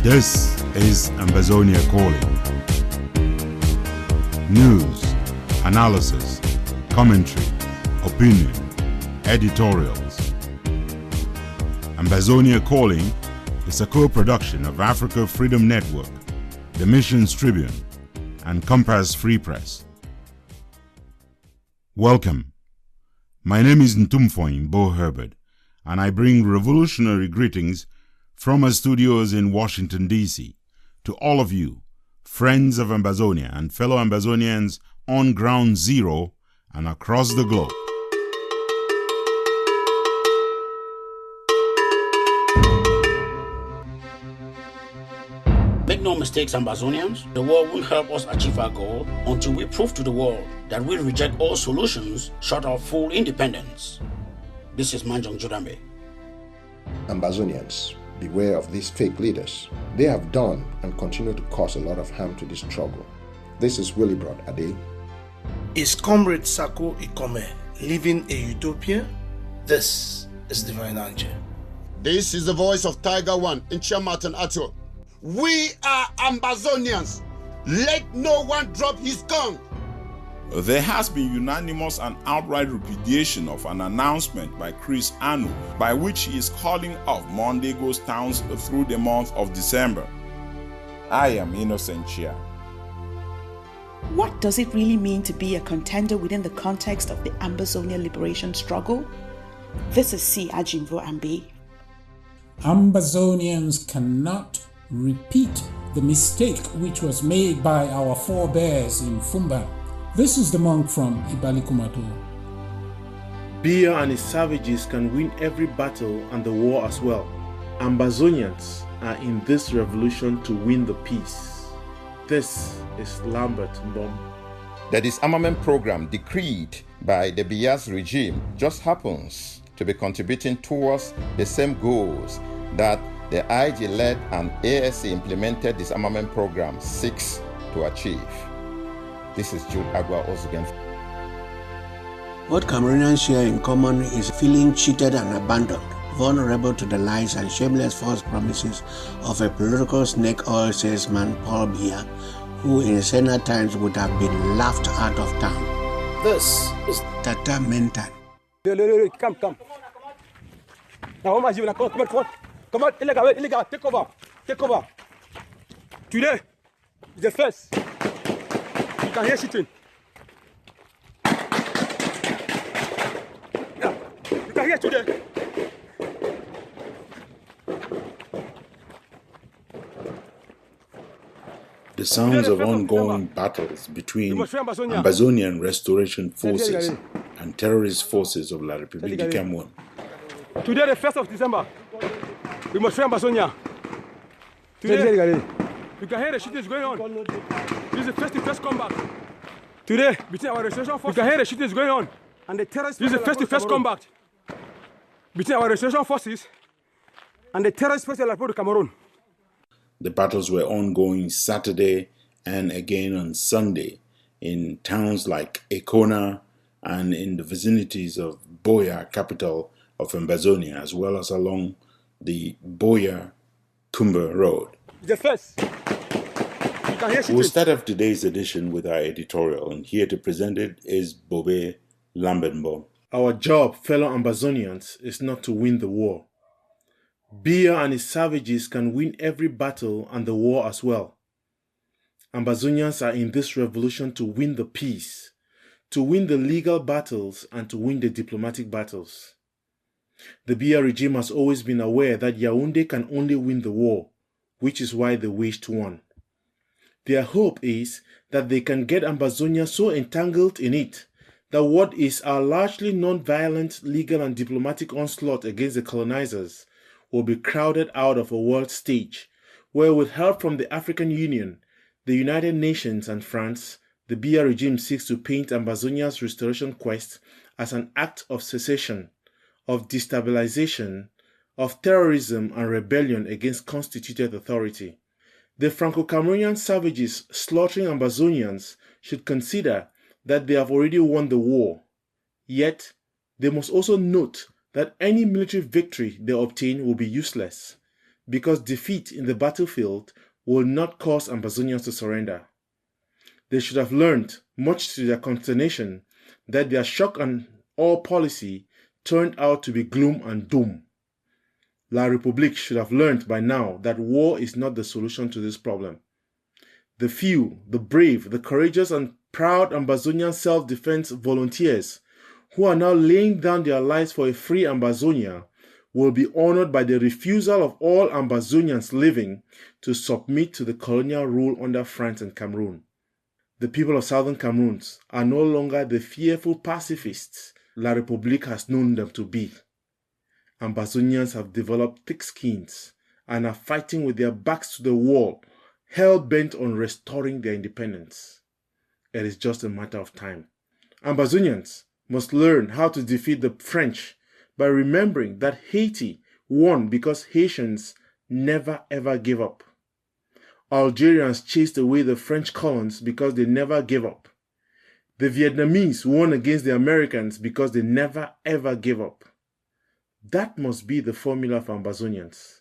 This is Ambazonia Calling. News, analysis, commentary, opinion, editorials. Ambazonia Calling is a co-production of Africa Freedom Network, the Missions Tribune, and Compass Free Press. Welcome. My name is Ntumfoyn Herbert, and I bring revolutionary greetings from our studios in Washington, D.C. to all of you, friends of Ambazonia and fellow Ambazonians on Ground Zero and across the globe. Make no mistakes, Ambazonians. The war won't help us achieve our goal until we prove to the world that we reject all solutions short of full independence. This is Manjong Judambe. Ambazonians, beware of these fake leaders. They have done and continue to cause a lot of harm to this struggle. This is Willibrod Ade. Is Comrade Sako Ikome living a utopia? This is Divine Angel. This is the voice of Tiger One in Martin Ato. We are Ambazonians. Let no one drop his gun. There has been unanimous and outright repudiation of an announcement by Chris Anu by which he is calling off Mondego's towns through the month of December. I am Innocent Chia. What does it really mean to be a contender within the context of the Ambazonia liberation struggle? This is C. Ajimvo Ambe. Ambazonians cannot repeat the mistake which was made by our forebears in Fumba. This is the monk from Ibalikumato. Biya and his savages can win every battle and the war as well. Ambazonians are in this revolution to win the peace. This is Lambert Mbom. The disarmament program decreed by the Biya's regime just happens to be contributing towards the same goals that the IG-led and ASC implemented disarmament program seeks to achieve. This is Jude Agua Ozugen. What Cameroonians share in common is feeling cheated and abandoned, vulnerable to the lies and shameless false promises of a political snake oil salesman, Paul Biya, who in Senate times would have been laughed out of town. This is Tata Mentan. Come. Now, come on, illegal, take over. Today is the first. You can hear shooting. Yeah, you can hear today. The sounds of ongoing battles between Ambazonian restoration forces and terrorist forces of La République du Cameroun. Today, the 1st of December, we must free Ambazonia. Today, you can hear the shooting is going on. This is the first combat. Today, between our restoration forces, you can hear the shooting is going on. And the terrorists. This is the first combat between our restoration forces and the terrorist forces of the Cameroon. The battles were ongoing Saturday and again on Sunday in towns like Ekona and in the vicinities of BOYO, capital of Ambazonia, as well as along the BOYO-Kumba Road. The first. We'll start off today's edition with our editorial, and here to present it is Bobe Lambenbo. Our job, fellow Ambazonians, is not to win the war. Biya and his savages can win every battle and the war as well. Ambazonians are in this revolution to win the peace, to win the legal battles and to win the diplomatic battles. The Biya regime has always been aware that Yaoundé can only win the war, which is why they waged one. Their hope is that they can get Ambazonia so entangled in it that what is our largely non-violent legal and diplomatic onslaught against the colonizers will be crowded out of a world stage where, with help from the African Union, the United Nations and France, the Biya regime seeks to paint Ambazonia's restoration quest as an act of secession, of destabilization, of terrorism and rebellion against constituted authority. The Franco-Cameroonian savages slaughtering Ambazonians should consider that they have already won the war. Yet, they must also note that any military victory they obtain will be useless. because defeat in the battlefield will not cause Ambazonians to surrender. They should have learned, much to their consternation, that their shock and awe policy turned out to be gloom and doom. La République should have learned by now that war is not the solution to this problem. The few, the brave, the courageous and proud Ambazonian self-defense volunteers who are now laying down their lives for a free Ambazonia will be honored by the refusal of all Ambazonians living to submit to the colonial rule under France and Cameroon. The people of southern Cameroon are no longer the fearful pacifists La République has known them to be. Ambazonians have developed thick skins and are fighting with their backs to the wall, hell-bent on restoring their independence. It is just a matter of time. Ambazonians must learn how to defeat the French by remembering that Haiti won because Haitians never ever gave up. Algerians chased away the French colons because they never gave up. The Vietnamese won against the Americans because they never ever gave up. That must be the formula for Ambazonians.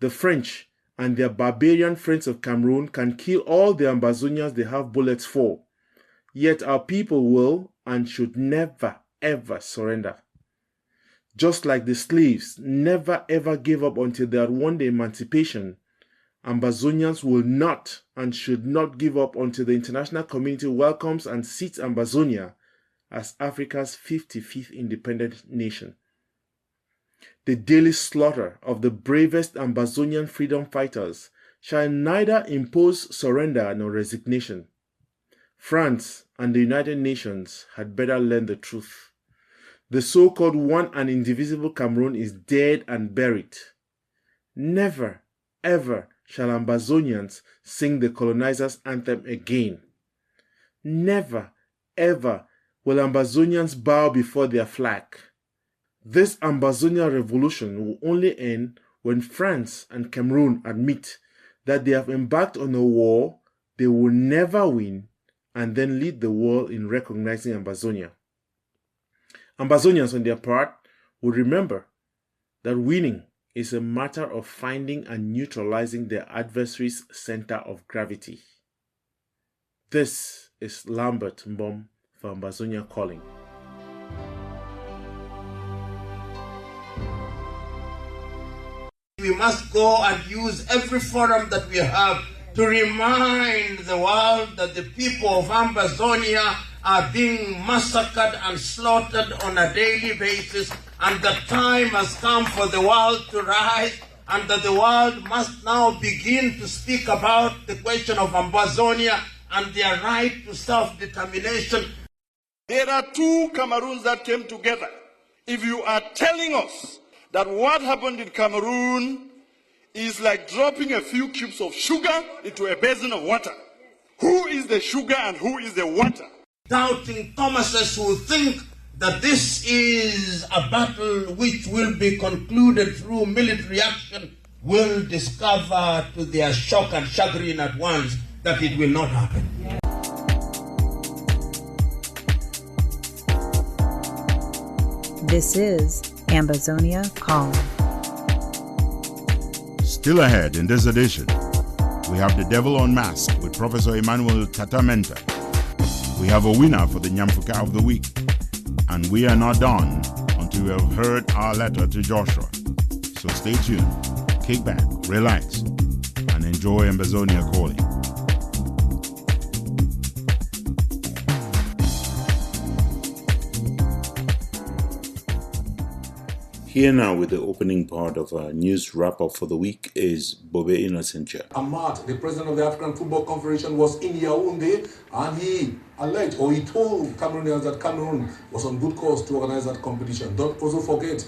The French and their barbarian friends of Cameroon can kill all the Ambazonians they have bullets for, yet our people will and should never ever surrender. Just like the slaves never ever gave up until they had won their emancipation, Ambazonians will not and should not give up until the international community welcomes and seats Ambazonia as Africa's 55th independent nation. The daily slaughter of the bravest Ambazonian freedom fighters shall neither impose surrender nor resignation. France and the United Nations had better learn the truth. The so-called one and indivisible Cameroon is dead and buried. Never, ever shall Ambazonians sing the colonizers' anthem again. Never, ever will Ambazonians bow before their flag. This Ambazonia revolution will only end when France and Cameroon admit that they have embarked on a war they will never win and then lead the world in recognizing Ambazonia. Ambazonians, on their part, will remember that winning is a matter of finding and neutralizing their adversary's center of gravity. This is Lambert Mbom for Ambazonia Calling. We must go and use every forum that we have to remind the world that the people of Ambazonia are being massacred and slaughtered on a daily basis, and the time has come for the world to rise, and that the world must now begin to speak about the question of Ambazonia and their right to self-determination. There are two Cameroons that came together. If you are telling us that what happened in Cameroon is like dropping a few cubes of sugar into a basin of water, who is the sugar and who is the water? Doubting Thomases who think that this is a battle which will be concluded through military action will discover to their shock and chagrin at once that it will not happen. This is Ambazonia Calling. Still ahead in this edition, we have The Devil Unmasked with Professor Emmanuel Tatamenta. We have a winner for the Nyamfuka of the Week. And we are not done until we have heard our letter to Joshua. So stay tuned, kick back, relax, and enjoy Ambazonia Calling. Here now with the opening part of our news wrap-up for the week is Bobe Innocentia. Ahmad, the president of the African Football Confederation, was in Yaoundé, and he alleged, or he told Cameroonians that Cameroon was on good course to organize that competition. Don't also forget.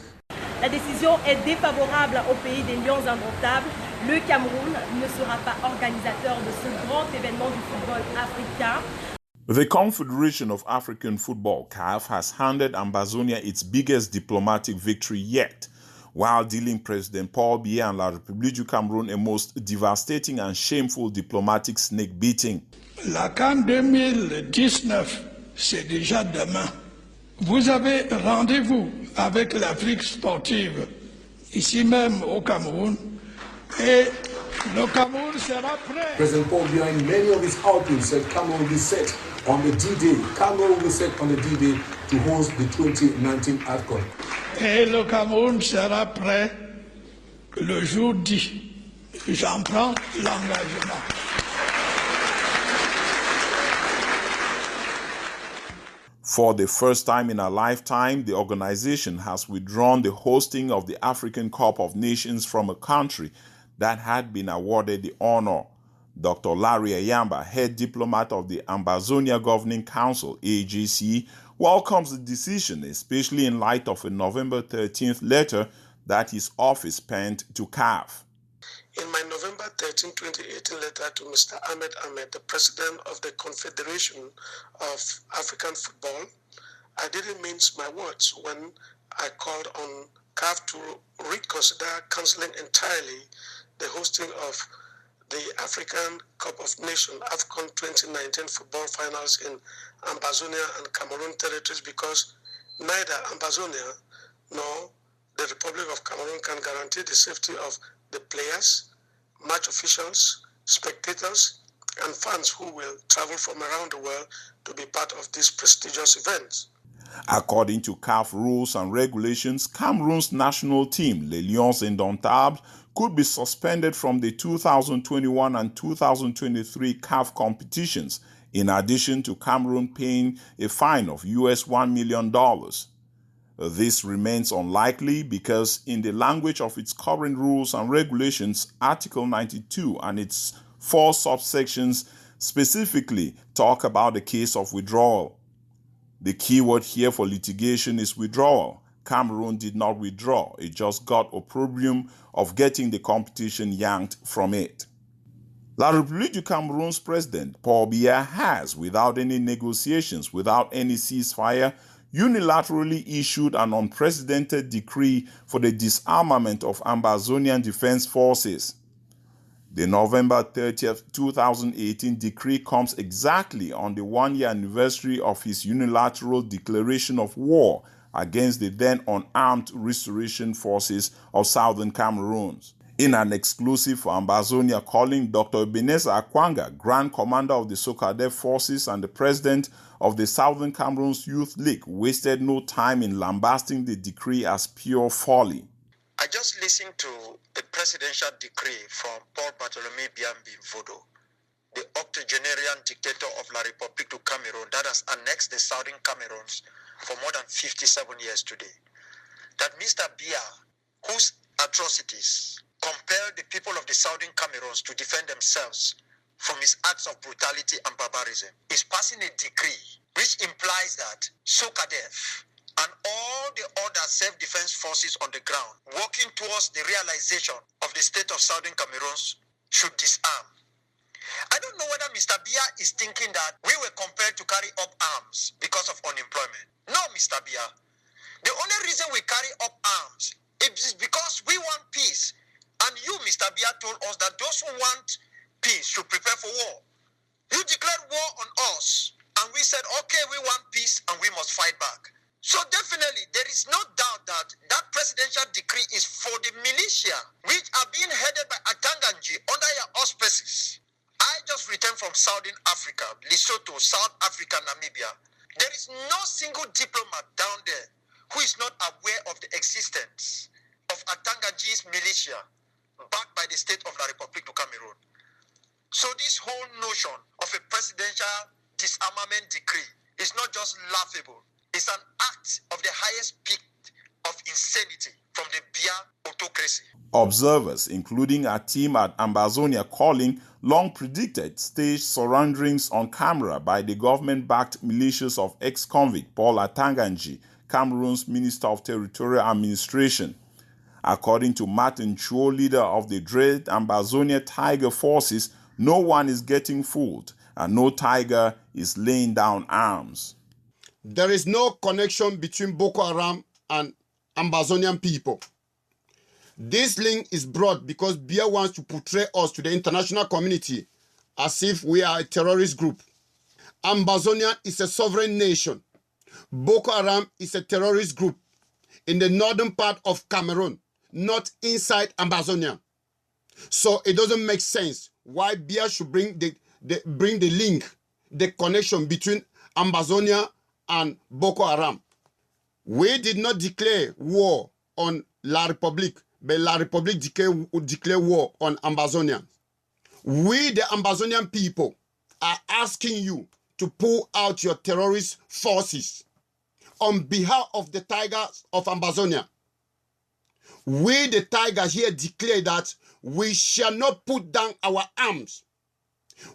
La décision est défavorable au pays des Lions indomptables. Le Cameroun ne sera pas organisateur de ce grand événement du football africain. The Confederation of African Football, CAF, has handed Ambazonia its biggest diplomatic victory yet, while dealing President Paul Biya and La République du Cameroun a most devastating and shameful diplomatic snake beating. La CAN 2019, c'est déjà demain. Vous avez rendez-vous avec l'Afrique sportive, ici même au Cameroun, Et le Cameroun sera prêt. President Paul Biya, in many of his outlets, said Cameroon will be set on the D-Day. Cameroon will be set on the D-Day to host the 2019 AFCON. Et le Cameroun sera prêt le jour dit. J'en prends l'engagement. For the first time in a lifetime, the organization has withdrawn the hosting of the African Cup of Nations from a country that had been awarded the honor. Dr. Larry Ayamba, head diplomat of the Ambazonia Governing Council, AGC, welcomes the decision, especially in light of a November 13th letter that his office penned to CAF. In my November 13, 2018 letter to Mr. Ahmed, the President of the Confederation of African Football, I didn't mince my words when I called on CAF to reconsider cancelling entirely the hosting of the African Cup of Nations AFCON 2019 football finals in Ambazonia and Cameroon territories because neither Ambazonia nor the Republic of Cameroon can guarantee the safety of the players, match officials, spectators, and fans who will travel from around the world to be part of these prestigious events. According to CAF rules and regulations, Cameroon's national team, Les Lions Indomptables, could be suspended from the 2021 and 2023 CAF competitions, in addition to Cameroon paying a fine of US $1 million. This remains unlikely because, in the language of its current rules and regulations, Article 92 and its 4 subsections specifically talk about the case of withdrawal. The key word here for litigation is withdrawal. Cameroon did not withdraw, it just got opprobrium of getting the competition yanked from it. La République du Cameroon's president, Paul Biya, has, without any negotiations, without any ceasefire, unilaterally issued an unprecedented decree for the disarmament of Ambazonian Defense Forces. The November 30th, 2018 decree comes exactly on the one-year anniversary of his unilateral declaration of war against the then unarmed Restoration Forces of Southern Cameroon. In an exclusive for Ambazonia Calling, Dr. Ebenezer Akwanga, Grand Commander of the Sokadef Forces and the President of the Southern Cameroon's Youth League, wasted no time in lambasting the decree as pure folly. I just listened to the presidential decree from Paul Bartolomé Biambi Vodo, the octogenarian dictator of La République du Cameroon that has annexed the Southern Cameroons for more than 57 years today. That Mr. Biya, whose atrocities compelled the people of the Southern Cameroons to defend themselves from his acts of brutality and barbarism, is passing a decree which implies that SOCADEF and all the other self-defense forces on the ground working towards the realization of the state of Southern Cameroons should disarm. I don't know whether Mr. Biya is thinking that we were compelled to carry up arms because of unemployment. No, Mr. Biya. The only reason we carry up arms is because we want peace. And you, Mr. Biya, told us that those who want peace should prepare for war. You declared war on us, and we said, okay, we want peace and we must fight back. So definitely, there is no doubt that that presidential decree is for the militia, which are being headed by Atanganji under your auspices. I just returned from Southern Africa, Lesotho, South Africa, Namibia. There is no single diplomat down there who is not aware of the existence of Atanganji's militia backed by the state of La République du Cameroon. So this whole notion of a presidential disarmament decree is not just laughable. It's an act of the highest peak of insanity from the Biya autocracy. Observers, including our team at Ambazonia Calling, long predicted staged surroundings on camera by the government-backed militias of ex-convict Paul Atanganji, Cameroon's Minister of Territorial Administration. According to Martin Chuo, leader of the dread Ambazonia Tiger Forces, no one is getting fooled and no tiger is laying down arms. There is no connection between Boko Haram and Ambazonian people. This link is brought because Biya wants to portray us to the international community as if we are a terrorist group. Ambazonia is a sovereign nation. Boko Haram is a terrorist group in the northern part of Cameroon, not inside Ambazonia. So it doesn't make sense why Bia should bring the link, the connection between Ambazonia and Boko Haram. We did not declare war on La République, but La République declare war on Ambazonians. We, the Ambazonian people, are asking you to pull out your terrorist forces on behalf of the Tigers of Ambazonia. We, the Tigers, here declare that we shall not put down our arms.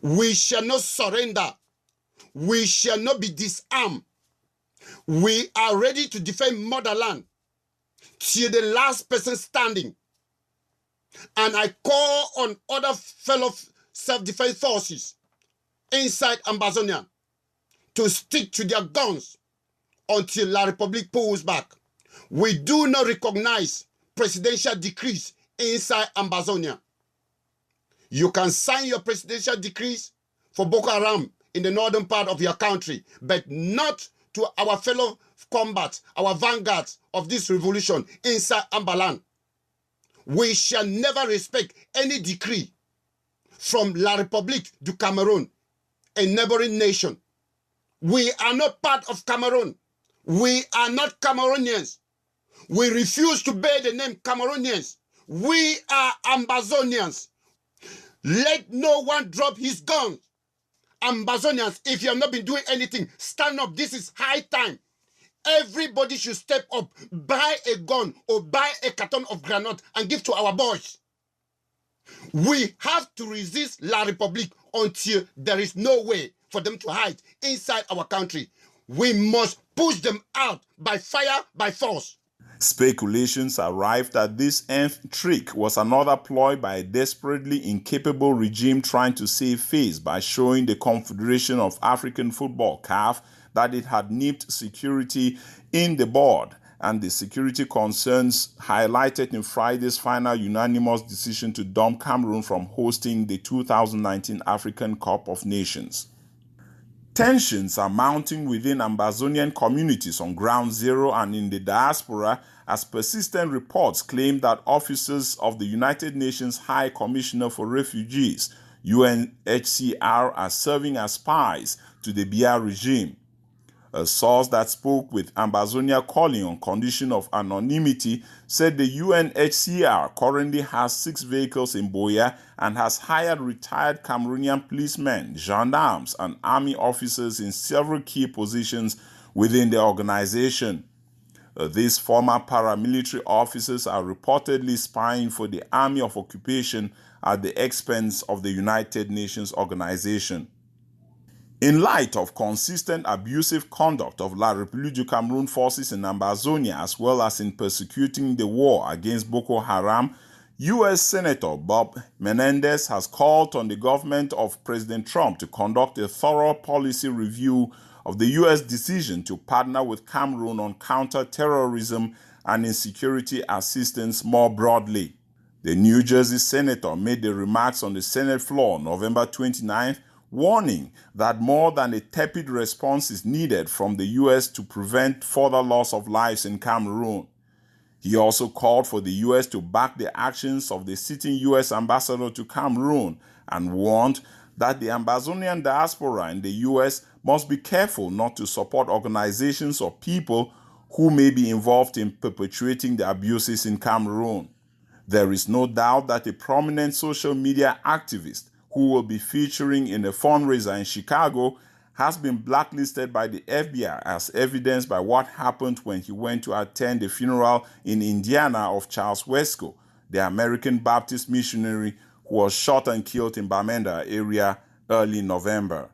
We shall not surrender. We shall not be disarmed. We are ready to defend motherland till the last person standing. And I call on other fellow self-defense forces inside Ambazonia to stick to their guns until La République pulls back. We do not recognize presidential decrees inside Ambazonia. You can sign your presidential decrees for Boko Haram in the northern part of your country, but not to our fellow combat, our vanguards of this revolution inside Ambaland. We shall never respect any decree from La République du Cameroon, a neighboring nation. We are not part of Cameroon. We are not Cameroonians. We refuse to bear the name Cameroonians. We are Ambazonians. Let no one drop his gun. Ambazonians, if you have not been doing anything, stand up. This is high time. Everybody should step up, buy a gun or buy a carton of granite and give to our boys. We have to resist La République until there is no way for them to hide inside our country. We must push them out by fire, by force. Speculations arrived that this nth trick was another ploy by a desperately incapable regime trying to save face by showing the Confederation of African Football, CAF, that it had nipped security in the bud, and the security concerns highlighted in Friday's final unanimous decision to dump Cameroon from hosting the 2019 African Cup of Nations. Tensions are mounting within Ambazonian communities on ground zero and in the diaspora as persistent reports claim that officers of the United Nations High Commissioner for Refugees, UNHCR, are serving as spies to the Biya regime. A source that spoke with Ambazonia Calling on condition of anonymity said the UNHCR currently has 6 vehicles in Boya and has hired retired Cameroonian policemen, gendarmes, and army officers in several key positions within the organization. These former paramilitary officers are reportedly spying for the Army of Occupation at the expense of the United Nations organization. In light of consistent abusive conduct of La République du Cameroun forces in Ambazonia as well as in persecuting the war against Boko Haram, U.S. Senator Bob Menendez has called on the government of President Trump to conduct a thorough policy review of the U.S. decision to partner with Cameroon on counter-terrorism and insecurity assistance more broadly. The New Jersey senator made the remarks on the Senate floor on November 29th, warning that more than a tepid response is needed from the U.S. to prevent further loss of lives in Cameroon. He also called for the U.S. to back the actions of the sitting U.S. ambassador to Cameroon and warned that the Ambazonian diaspora in the U.S. must be careful not to support organizations or people who may be involved in perpetuating the abuses in Cameroon. There is no doubt that a prominent social media activist who will be featuring in a fundraiser in Chicago has been blacklisted by the FBI as evidenced by what happened when he went to attend the funeral in Indiana of Charles Wesco, the American Baptist missionary who was shot and killed in Bamenda area early November.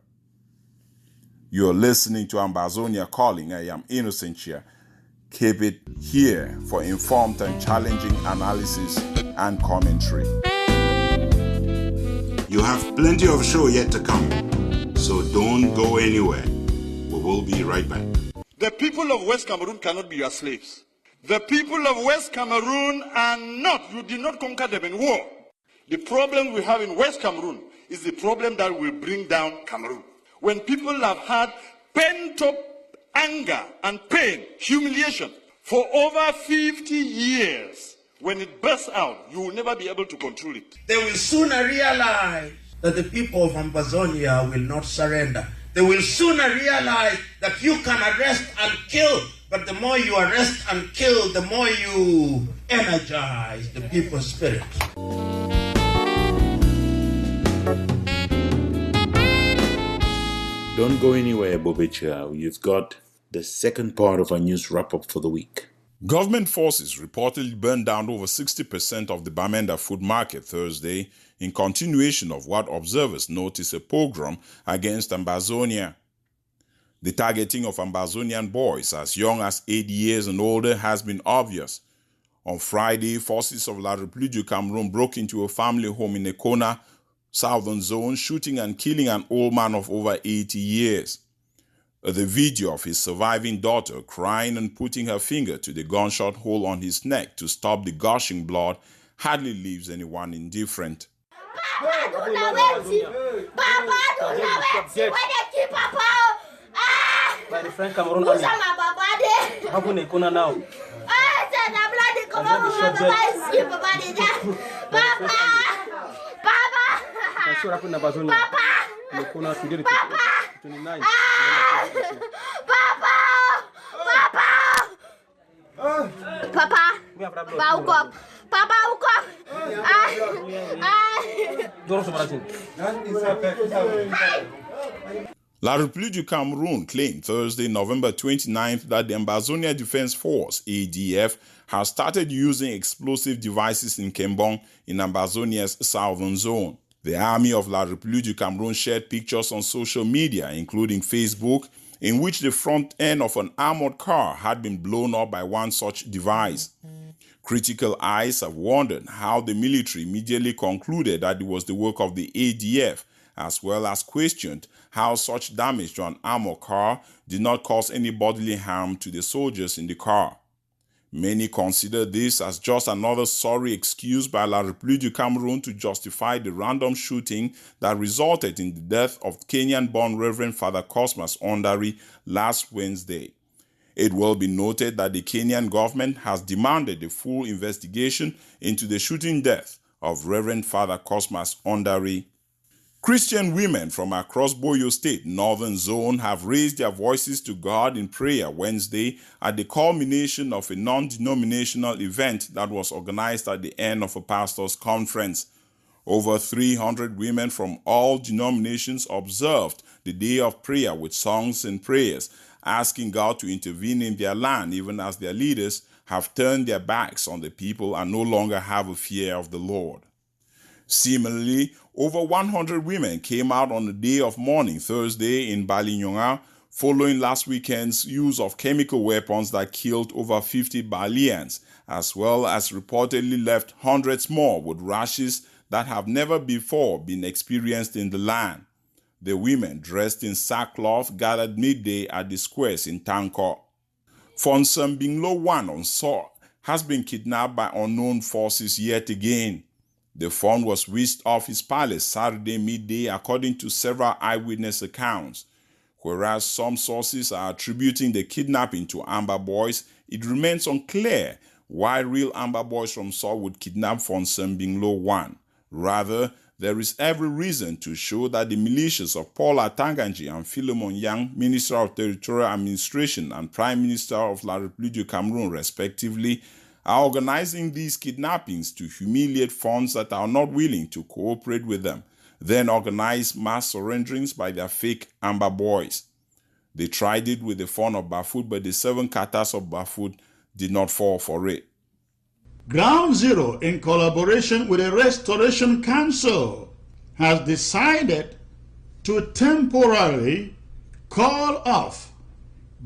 You're listening to Ambazonia Calling. I am Innocent here. Keep it here for informed and challenging analysis and commentary. You have plenty of show yet to come, so don't go anywhere. We will be right back. The people of West Cameroon cannot be your slaves. The people of West Cameroon are not. You did not conquer them in war. The problem we have in West Cameroon is the problem that will bring down Cameroon. When people have had pent-up anger and pain, humiliation, for over 50 years, when it bursts out, you will never be able to control it. They will sooner realize that the people of Ambazonia will not surrender. They will sooner realize that you can arrest and kill, but the more you arrest and kill, the more you energize the people's spirit. Don't go anywhere, Bobecha. You've got the second part of our news wrap-up for the week. Government forces reportedly burned down over 60% of the Bamenda food market Thursday in continuation of what observers notice a pogrom against Ambazonia. The targeting of Ambazonian boys as young as 8 years and older has been obvious. On Friday, forces of La République du Cameroon broke into a family home in Ekona, Southern Zone, shooting and killing an old man of over 80 years. The video of his surviving daughter crying and putting her finger to the gunshot hole on his neck to stop the gushing blood hardly leaves anyone indifferent. By the friend Cameroon Army. How can they come now? La République du Cameroon claimed Thursday, November 29th, that the Ambazonia Defense Force, ADF, has started using explosive devices in Kembong in Ambazonia's southern zone. The army of La République du Cameroon shared pictures on social media, including Facebook, in which the front end of an armored car had been blown up by one such device. Critical eyes have wondered how the military immediately concluded that it was the work of the ADF, as well as questioned how such damage to an armored car did not cause any bodily harm to the soldiers in the car. Many consider this as just another sorry excuse by La République du Cameroon to justify the random shooting that resulted in the death of Kenyan-born Reverend Father Cosmas Ondari last Wednesday. It will be noted that the Kenyan government has demanded a full investigation into the shooting death of Reverend Father Cosmas Ondari. Christian women from across BOYO State, Northern Zone, have raised their voices to God in prayer Wednesday at the culmination of a non-denominational event that was organized at the end of a pastor's conference. Over 300 women from all denominations observed the day of prayer with songs and prayers, asking God to intervene in their land, even as their leaders have turned their backs on the people and no longer have a fear of the Lord. Similarly, over 100 women came out on the day of mourning Thursday in Balinyonga, following last weekend's use of chemical weapons that killed over 50 Balians, as well as reportedly left hundreds more with rashes that have never before been experienced in the land. The women, dressed in sackcloth, gathered midday at the squares in Tanko. Fonsam Binglo Wan on Saw has been kidnapped by unknown forces yet again. The Fon was whisked off his palace Saturday midday, according to several eyewitness accounts. Whereas some sources are attributing the kidnapping to Amber Boys, it remains unclear why real Amber Boys from Saw would kidnap Fonsam Binglo Wan. Rather, there is every reason to show that the militias of Paul Atanganji and Philemon Yang, Minister of Territorial Administration and Prime Minister of La République du Cameroon, respectively, are organizing these kidnappings to humiliate funds that are not willing to cooperate with them, then organize mass surrenderings by their fake Amber Boys. They tried it with the fund of Bafut, but the 7 katas of Bafut did not fall for it. Ground Zero, in collaboration with the Restoration Council, has decided to temporarily call off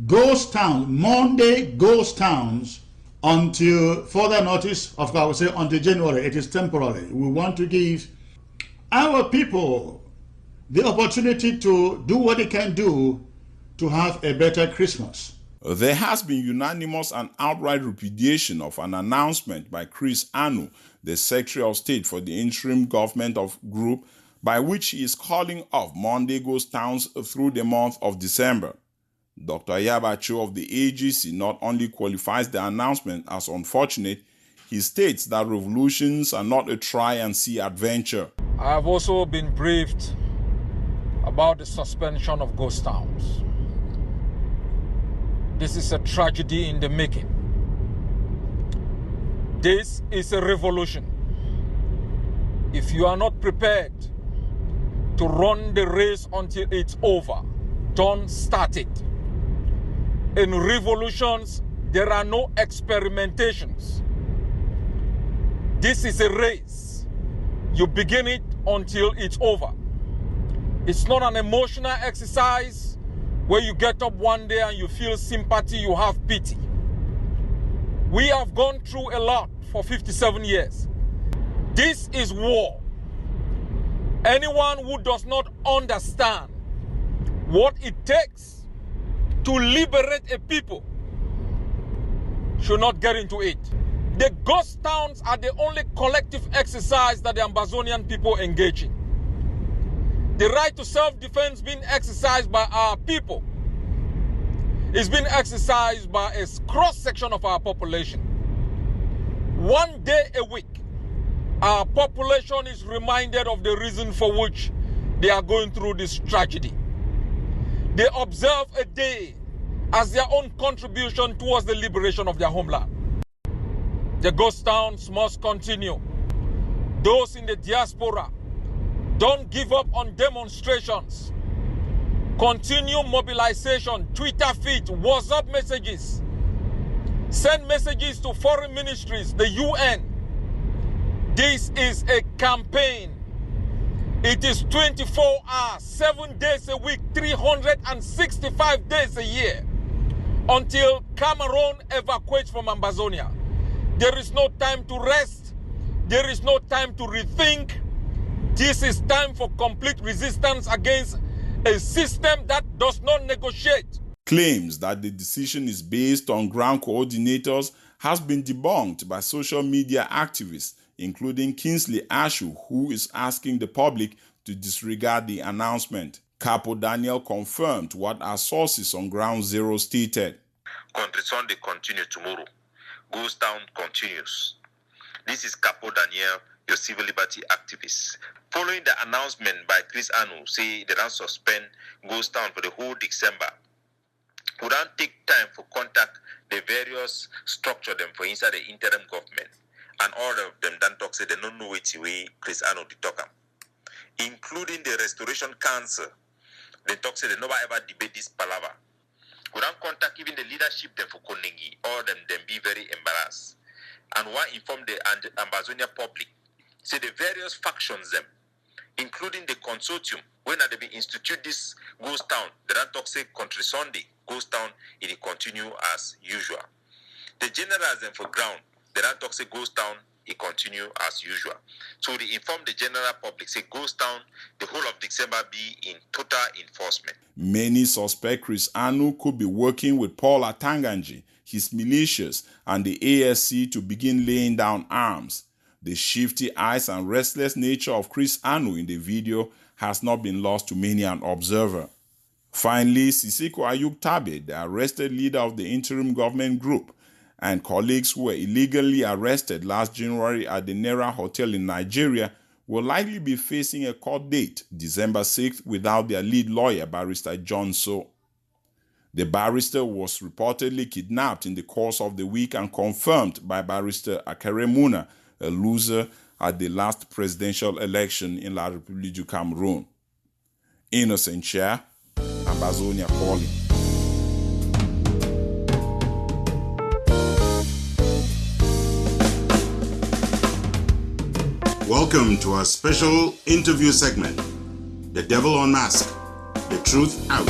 ghost towns, Monday ghost towns, until further notice. Of course, I would say until January. It is temporary. We want to give our people the opportunity to do what they can do to have a better Christmas. There has been unanimous and outright repudiation of an announcement by Chris Anu, the Secretary of State for the interim government of group, by which he is calling off Monday ghost towns through the month of December. Dr. Yabacho of the AGC not only qualifies the announcement as unfortunate, He states that revolutions are not a try-and-see adventure. I have also been briefed about the suspension of ghost towns. This is a tragedy in the making. This is a revolution. If you are not prepared to run the race until it's over, don't start it. In revolutions, there are no experimentations. This is a race. You begin it until it's over. It's not an emotional exercise where you get up one day and you feel sympathy, you have pity. We have gone through a lot for 57 years. This is war. Anyone who does not understand what it takes to liberate a people should not get into it. The ghost towns are the only collective exercise that the Ambazonian people engage in. The right to self-defense being exercised by our people is being exercised by a cross-section of our population. One day a week, our population is reminded of the reason for which they are going through this tragedy. They observe a day as their own contribution towards the liberation of their homeland. The ghost towns must continue. Those in the diaspora, don't give up on demonstrations. Continue mobilization, Twitter feed, WhatsApp messages. Send messages to foreign ministries, the UN. This is a campaign. It is 24 hours, 7 days a week, 365 days a year until Cameroon evacuates from Ambazonia. There is no time to rest. There is no time to rethink. This is time for complete resistance against a system that does not negotiate. Claims that the decision is based on ground coordinators has been debunked by social media activists, including Kingsley Ashu, who is asking the public to disregard the announcement. Capo Daniel confirmed what our sources on Ground Zero stated. Country Sunday continue tomorrow. Ghost Town continues. This is Capo Daniel, your civil liberty activist. Following the announcement by Chris Anu, say they don't suspend Ghost Town for the whole December, we don't take time for contact the various structure them for inside the interim government, and all of them don't talk say they don't know which way Chris Anu did talk am, including the Restoration Council. They talk say they never ever debate this palaver. We don't contact even the leadership them for Konengi, all them be very embarrassed. And one inform the Ambazonia public, say the various factions them, including the consortium, when they be institute this ghost town, they don't talk say Country Sunday, ghost town, it will continue as usual. The generals them for ground, they don't talk say ghost town, it continue as usual. So they inform the general public, say ghost town, the whole of December be in total enforcement. Many suspect Chris Anu could be working with Paul Atanganji, his militias, and the ASC to begin laying down arms. The shifty eyes and restless nature of Chris Anu in the video has not been lost to many an observer. Finally, Sisiko Ayuk Tabe, the arrested leader of the interim government group, and colleagues who were illegally arrested last January at the Nera Hotel in Nigeria will likely be facing a court date, December 6th, without their lead lawyer, Barrister John So. The barrister was reportedly kidnapped in the course of the week and confirmed by Barrister Akere Muna, a loser at the last presidential election in La République du Cameroon. Innocent Chair, Ambazonia Calling. Welcome to our special interview segment, The Devil Unmasked, The Truth Out.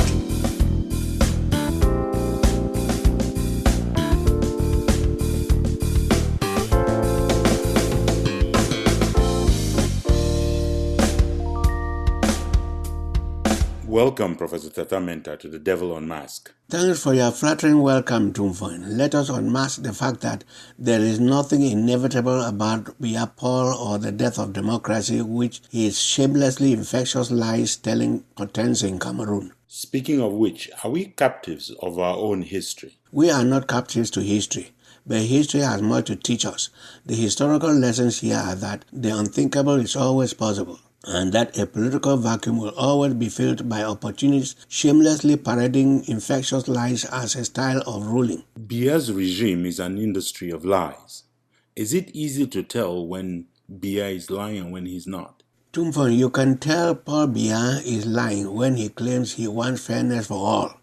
Welcome, Professor Tata Menta, to The Devil Unmasked. Thanks for your flattering welcome, Ntumfoyn. Let us unmask the fact that there is nothing inevitable about Biafra or the death of democracy, which his shamelessly infectious lies telling contends in Cameroon. Speaking of which, are we captives of our own history? We are not captives to history, But history has much to teach us. The historical lessons here are that the unthinkable is always possible, and that a political vacuum will always be filled by opportunists shamelessly parading infectious lies as a style of ruling. Biya's regime is an industry of lies. Is it easy to tell when Biya is lying and when he's not? Ntumfoyn, you can tell Paul Biya is lying when he claims he wants fairness for all.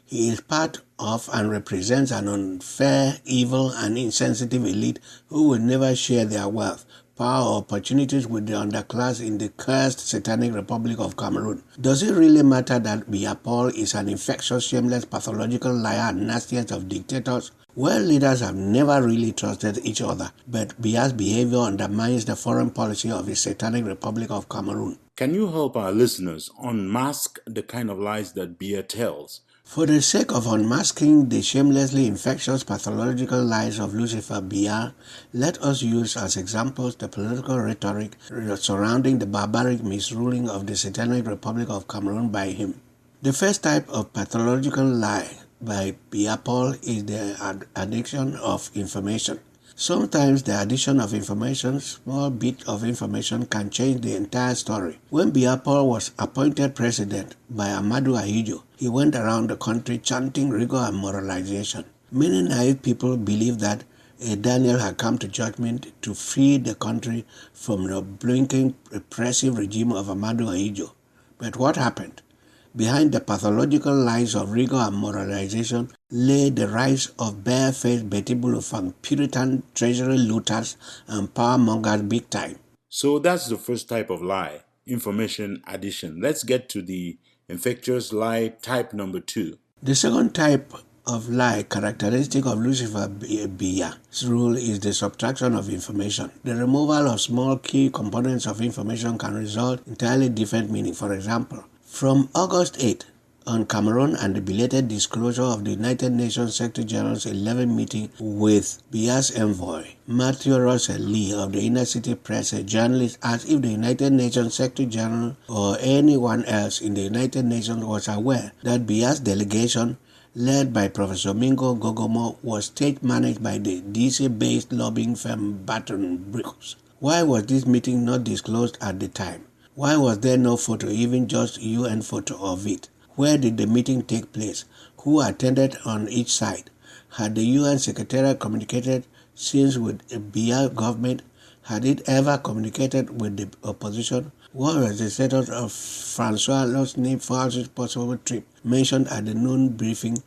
He is part of and represents an unfair, evil, and insensitive elite who will never share their wealth, power, or opportunities with the underclass in the cursed Satanic Republic of Cameroon. Does it really matter that Biya Paul is an infectious, shameless, pathological liar and nastiest of dictators? World leaders have never really trusted each other, but Biya's behavior undermines the foreign policy of the Satanic Republic of Cameroon. Can you help our listeners unmask the kind of lies that Biya tells? For the sake of unmasking the shamelessly infectious pathological lies of Lucifer Biya, let us use as examples the political rhetoric surrounding the barbaric misruling of the Satanic Republic of Cameroon by him. The first type of pathological lie by Biya Paul is the addiction of information. Sometimes the addition of information, small bit of information, can change the entire story. When Biya Paul was appointed president by Ahmadou Ahidjo, he went around the country chanting rigor and moralization. Many naive people believed that a Daniel had come to judgment to free the country from the blinking repressive regime of Ahmadou Ahidjo. But what happened? Behind the pathological lies of rigor and moralization lay the rise of barefaced Betty Bulufang, Puritan treasury looters and power mongers big time. So that's the first type of lie, information addition. Let's get to the infectious lie type number 2. The second type of lie characteristic of Lucifer Biya's rule is the subtraction of information. The removal of small key components of information can result in entirely different meaning. For example, from August 8 on Cameroon and the belated disclosure of the United Nations Secretary General's 11th meeting with Biya's envoy, Matthew Russell Lee of the Inner City Press, a journalist, asked if the United Nations Secretary General or anyone else in the United Nations was aware that Biya's delegation, led by Professor Mingo Gogomo, was state-managed by the DC-based lobbying firm Baton Brooks. Why was this meeting not disclosed at the time? Why was there no photo, even just UN photo of it? Where did the meeting take place? Who attended on each side? Had the UN Secretariat communicated since with the Biya government? Had it ever communicated with the opposition? What was the status of Francois Losny-Fauci's possible trip mentioned at the noon briefing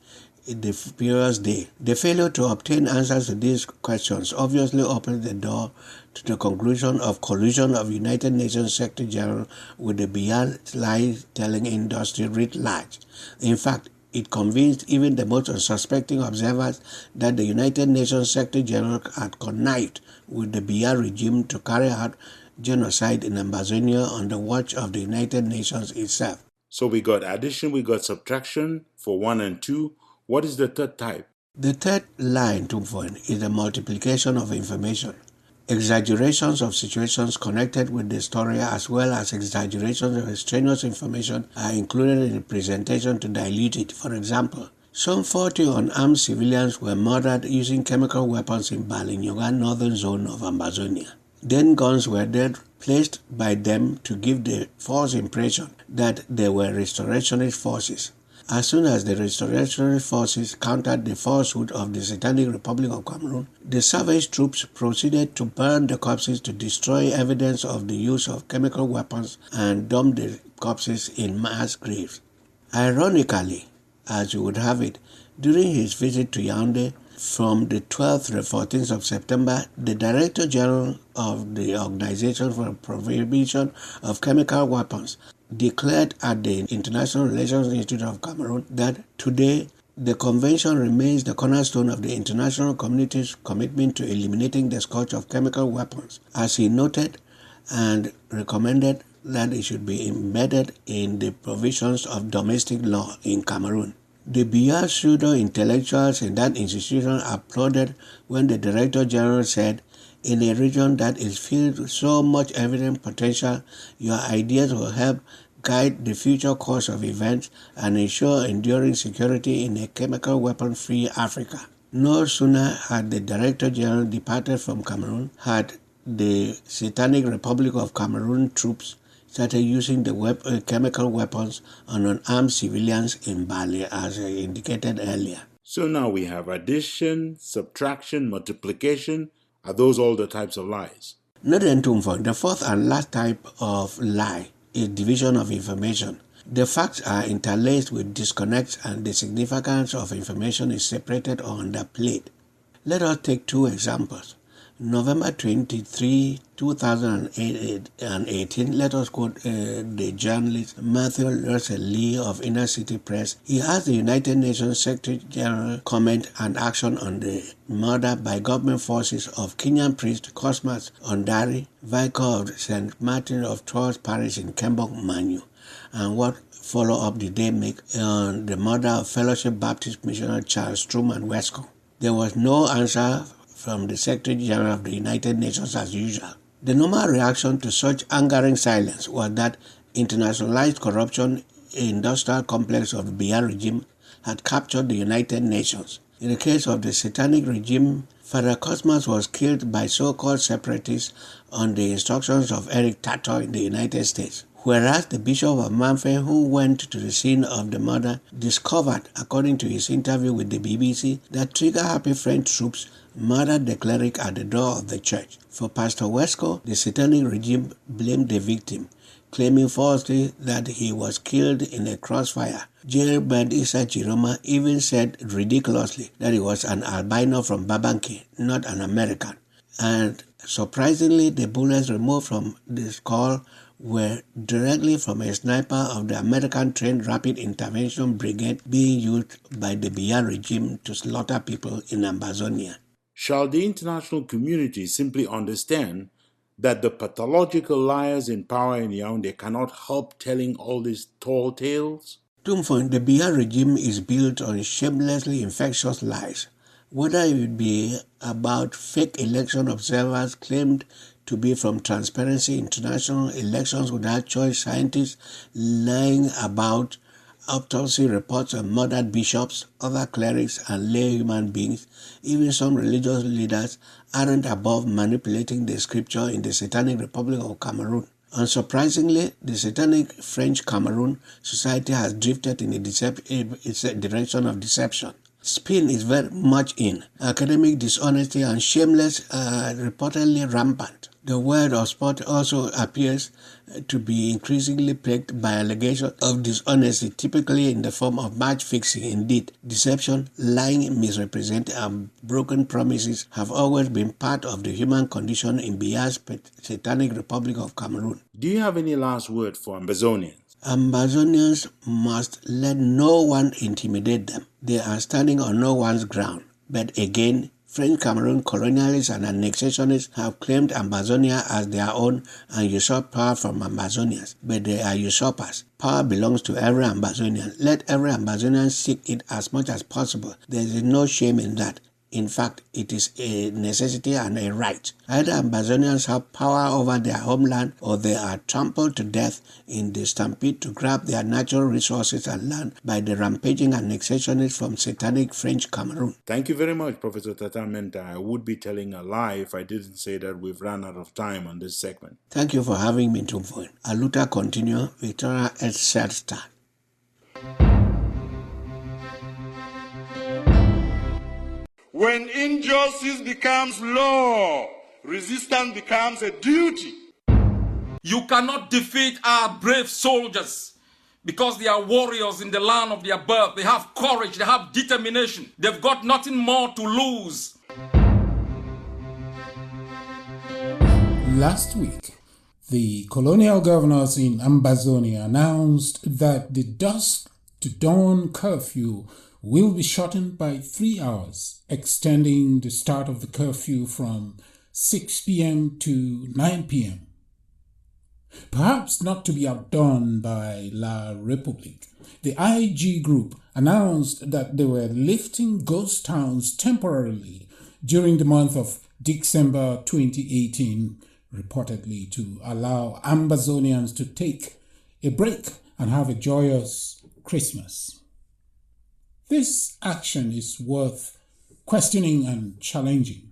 the previous day? The failure to obtain answers to these questions obviously opened the door to the conclusion of collusion of United Nations Secretary General with the Biya lie-telling industry writ large. In fact, it convinced even the most unsuspecting observers that the United Nations Secretary General had connived with the Biya regime to carry out genocide in Ambazonia on the watch of the United Nations itself. So we got addition, we got subtraction for 1 and 2. What is the third type? The third lie in Ntumfoyn is the multiplication of information. Exaggerations of situations connected with the story as well as exaggerations of extraneous information are included in the presentation to dilute it. For example, some 40 unarmed civilians were murdered using chemical weapons in Balinyoga, northern zone of Ambazonia. Then guns were then placed by them to give the false impression that they were restorationist forces. As soon as the restorationist forces countered the falsehood of the Satanic Republic of Cameroon, the savage troops proceeded to burn the corpses to destroy evidence of the use of chemical weapons and dump the corpses in mass graves. Ironically, as you would have it, during his visit to Yaoundé from the 12th to the 14th of September, the Director General of the Organization for the Prohibition of Chemical Weapons declared at the International Relations Institute of Cameroon that today the convention remains the cornerstone of the international community's commitment to eliminating the scourge of chemical weapons, as he noted and recommended that it should be embedded in the provisions of domestic law in Cameroon. The Biya pseudo-intellectuals in that institution applauded when the Director General said, "In a region that is filled with so much evident potential, your ideas will help guide the future course of events and ensure enduring security in a chemical weapon-free Africa." No sooner had the Director General departed from Cameroon had the Satanic Republic of Cameroon troops started using the chemical weapons on unarmed civilians in Bali, as I indicated earlier. So now we have addition, subtraction, multiplication. Are those all the types of lies? Not Ntumfoyn. The fourth and last type of lie is division of information. The facts are interlaced with disconnects and the significance of information is separated or underplayed. Let us take two examples. November 23, 2018, let us quote the journalist Matthew Russell Lee of Inner City Press. He asked the United Nations Secretary General comment and action on the murder by government forces of Kenyan priest Cosmas Ondari, Vicar of St. Martin of Tours Parish in Kembong, MANYU, and what follow-up did they make on the murder of Fellowship Baptist Missionary Charles Truman Wesco. There was no answer from the Secretary General of the United Nations as usual. The normal reaction to such angering silence was that internationalized corruption industrial complex of the Biya regime had captured the United Nations. In the case of the satanic regime, Father Cosmas was killed by so-called separatists on the instructions of Eric Tato in the United States. Whereas the Bishop of Ntumfoyn, who went to the scene of the murder, discovered, according to his interview with the BBC, that trigger-happy French troops murdered the cleric at the door of the church. For Pastor Wesco, the satanic regime blamed the victim, claiming falsely that he was killed in a crossfire. Jailbird Issa Chiroma even said ridiculously that he was an albino from Babanki, not an American. And surprisingly, the bullets removed from the skull were directly from a sniper of the American-trained Rapid Intervention Brigade being used by the Biya regime to slaughter people in Ambazonia. Shall the international community simply understand that the pathological liars in power in Yaoundé cannot help telling all these tall tales? Ntumfoyn, the Biya regime is built on shamelessly infectious lies. Whether it be about fake election observers claimed to be from Transparency International, Elections Without Choice scientists lying about autopsy reports on murdered bishops, other clerics, and lay human beings, even some religious leaders aren't above manipulating the scripture in the Satanic Republic of Cameroon. Unsurprisingly, the Satanic French Cameroon society has drifted in its direction of deception. Spin is very much in. Academic dishonesty and shameless are reportedly rampant. The world of sport also appears to be increasingly plagued by allegations of dishonesty, typically in the form of match fixing. Indeed, deception, lying, misrepresenting, and broken promises have always been part of the human condition in Biya's Satanic Republic of Cameroon. Do you have any last word for Ambazonians? Ambazonians must let no one intimidate them. They are standing on no one's ground. But again, French Cameroon colonialists and annexationists have claimed Ambazonia as their own and usurped power from Ambazonians. But they are usurpers. Power belongs to every Ambazonian. Let every Ambazonian seek it as much as possible. There is no shame in that. In fact, it is a necessity and a right. Either Ambazonians have power over their homeland or they are trampled to death in the stampede to grab their natural resources and land by the rampaging annexationists from satanic French Cameroon. Thank you very much, Professor Tata Menta. I would be telling a lie if I didn't say that we've run out of time on this segment. Thank you for having me, Ntumfoyn. Aluta continue, Victoria et Certa. When injustice becomes law, resistance becomes a duty. You cannot defeat our brave soldiers because they are warriors in the land of their birth. They have courage, they have determination. They've got nothing more to lose. Last week, the colonial governors in Ambazonia announced that the dusk to dawn curfew will be shortened by 3 hours, extending the start of the curfew from 6 p.m. to 9 p.m. Perhaps not to be outdone by La République, the IG group announced that they were lifting ghost towns temporarily during the month of December 2018, reportedly to allow Ambazonians to take a break and have a joyous Christmas. This action is worth questioning and challenging.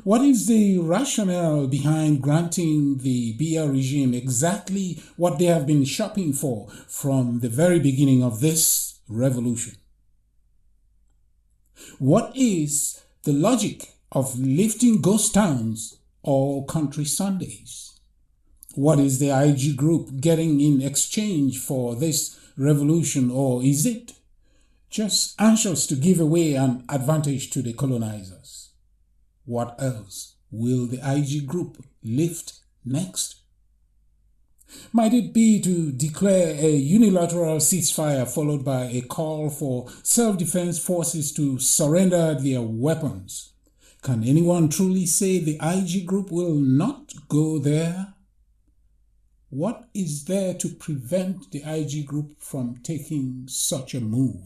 What is the rationale behind granting the Biya regime exactly what they have been shopping for from the very beginning of this revolution? What is the logic of lifting ghost towns or country Sundays? What is the IG group getting in exchange for this revolution, or is it just anxious to give away an advantage to the colonizers? What else will the IG group lift next? Might it be to declare a unilateral ceasefire followed by a call for self-defense forces to surrender their weapons? Can anyone truly say the IG group will not go there? What is there to prevent the IG group from taking such a move?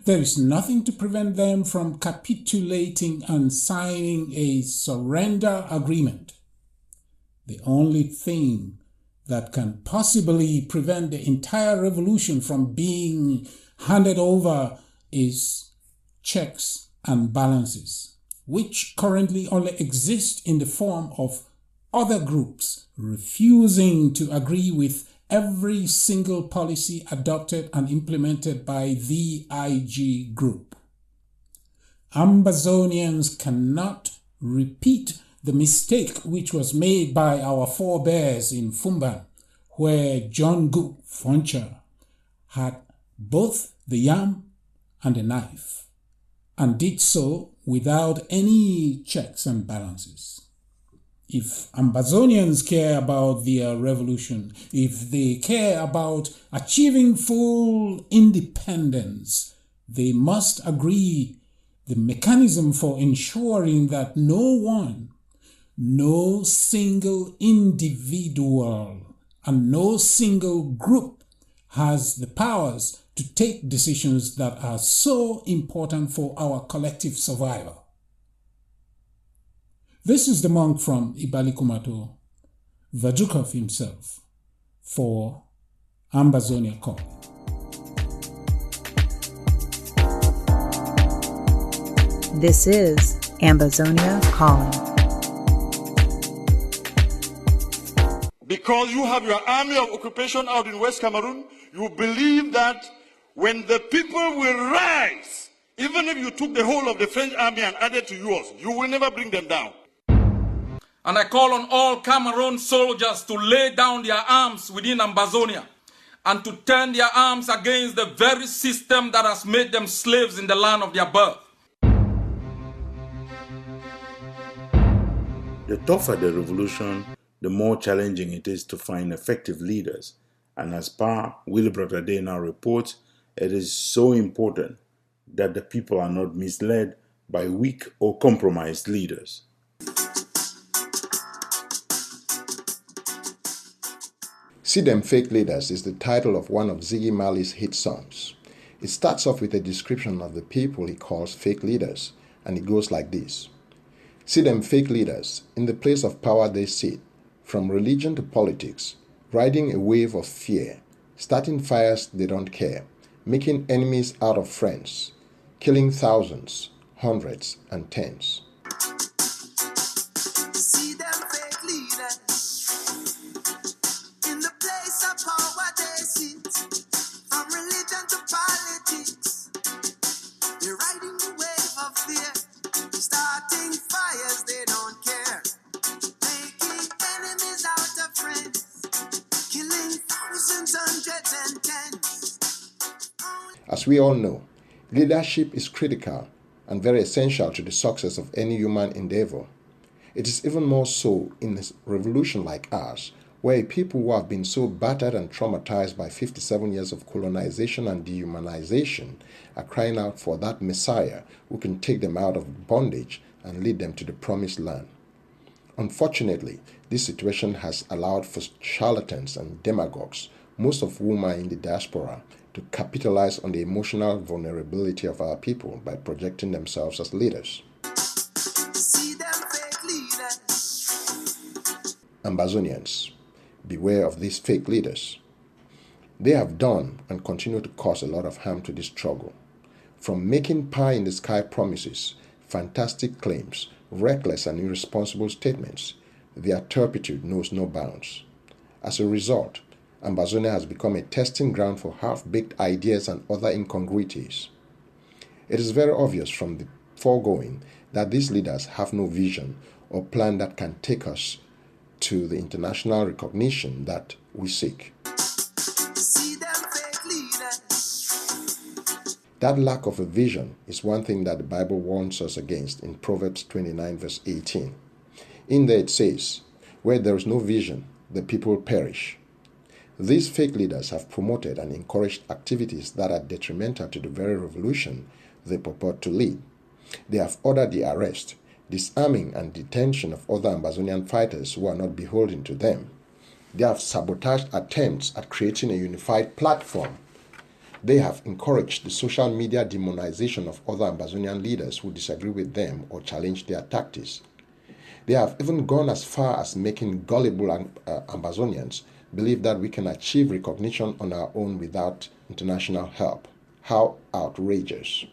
There is nothing to prevent them from capitulating and signing a surrender agreement. The only thing that can possibly prevent the entire revolution from being handed over is checks and balances, which currently only exist in the form of other groups refusing to agree with every single policy adopted and implemented by the IG group. Ambazonians cannot repeat the mistake which was made by our forebears in Fumban, where John Gu Foncha had both the yam and the knife, and did so without any checks and balances. If Ambazonians care about their revolution, if they care about achieving full independence, they must agree the mechanism for ensuring that no single individual and no single group has the powers to take decisions that are so important for our collective survival. This is the monk from Ibalikumato, Vajukov himself, for Ambazonia Calling. This is Ambazonia Calling. Because you have your army of occupation out in West Cameroon, you believe that when the people will rise, even if you took the whole of the French army and added to yours, you will never bring them down. And I call on all Cameroon soldiers to lay down their arms within Ambazonia and to turn their arms against the very system that has made them slaves in the land of their birth. The tougher the revolution, the more challenging it is to find effective leaders. And as per Wilbert Ade now reports, it is so important that the people are not misled by weak or compromised leaders. See Them Fake Leaders is the title of one of Ziggy Marley's hit songs. It starts off with a description of the people he calls fake leaders, and it goes like this. See them fake leaders, in the place of power they sit, from religion to politics, riding a wave of fear, starting fires they don't care, making enemies out of friends, killing thousands, hundreds, and tens. As we all know, leadership is critical and very essential to the success of any human endeavor. It is even more so in a revolution like ours, where people who have been so battered and traumatized by 57 years of colonization and dehumanization are crying out for that Messiah who can take them out of bondage and lead them to the promised land. Unfortunately, this situation has allowed for charlatans and demagogues, most of whom are in the diaspora, to capitalize on the emotional vulnerability of our people by projecting themselves as leaders. Ambazonians, beware of these fake leaders. They have done and continue to cause a lot of harm to this struggle. From making pie-in-the-sky promises, fantastic claims, reckless and irresponsible statements, their turpitude knows no bounds. As a result, Ambazonia has become a testing ground for half-baked ideas and other incongruities. It is very obvious from the foregoing that these leaders have no vision or plan that can take us to the international recognition that we seek. That lack of a vision is one thing that the Bible warns us against in Proverbs 29 verse 18. In there it says, "Where there is no vision, the people perish." These fake leaders have promoted and encouraged activities that are detrimental to the very revolution they purport to lead. They have ordered the arrest, disarming and detention of other Ambazonian fighters who are not beholden to them. They have sabotaged attempts at creating a unified platform. They have encouraged the social media demonization of other Ambazonian leaders who disagree with them or challenge their tactics. They have even gone as far as making gullible Ambazonians believe that we can achieve recognition on our own without international help. How outrageous.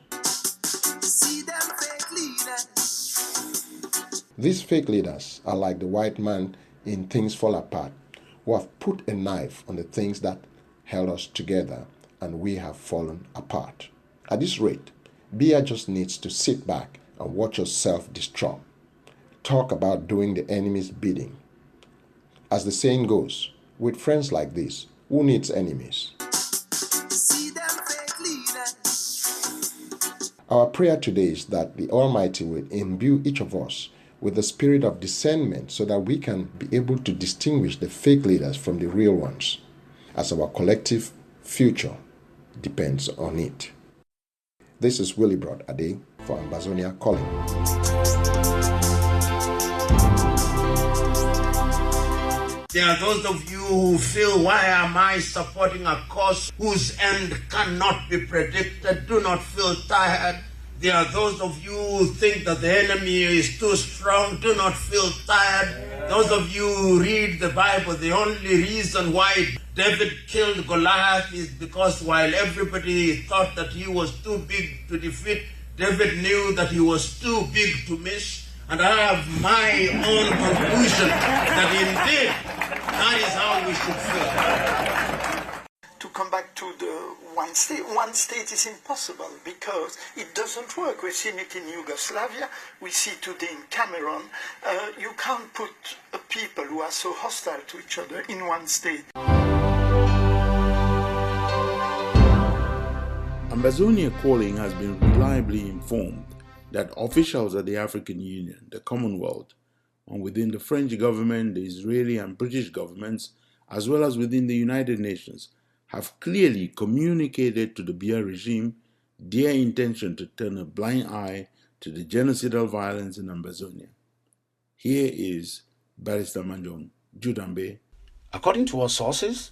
These fake leaders are like the white man in Things Fall Apart, who have put a knife on the things that held us together, and we have fallen apart. At this rate, Bia just needs to sit back and watch us self-destruct. Talk about doing the enemy's bidding. As the saying goes, with friends like this, who needs enemies? Our prayer today is that the Almighty will imbue each of us with the spirit of discernment so that we can be able to distinguish the fake leaders from the real ones, as our collective future depends on it. This is Willibrod Ade for Ambazonia Calling. There are those of you who feel, why am I supporting a cause whose end cannot be predicted? Do not feel tired. There are those of you who think that the enemy is too strong. Do not feel tired. Those of you who read the Bible, the only reason why David killed Goliath is because while everybody thought that he was too big to defeat, David knew that he was too big to miss. And I have my own conclusion that indeed that is how we should feel. To come back to the one state is impossible because it doesn't work. We've seen it in Yugoslavia, we see it today in Cameroon. You can't put people who are so hostile to each other in one state. Ambazonia Calling has been reliably informed that officials at the African Union, the Commonwealth, and within the French government, the Israeli and British governments, as well as within the United Nations, have clearly communicated to the Biya regime their intention to turn a blind eye to the genocidal violence in Ambazonia. Here is Barrister Manjong Judambe. According to our sources,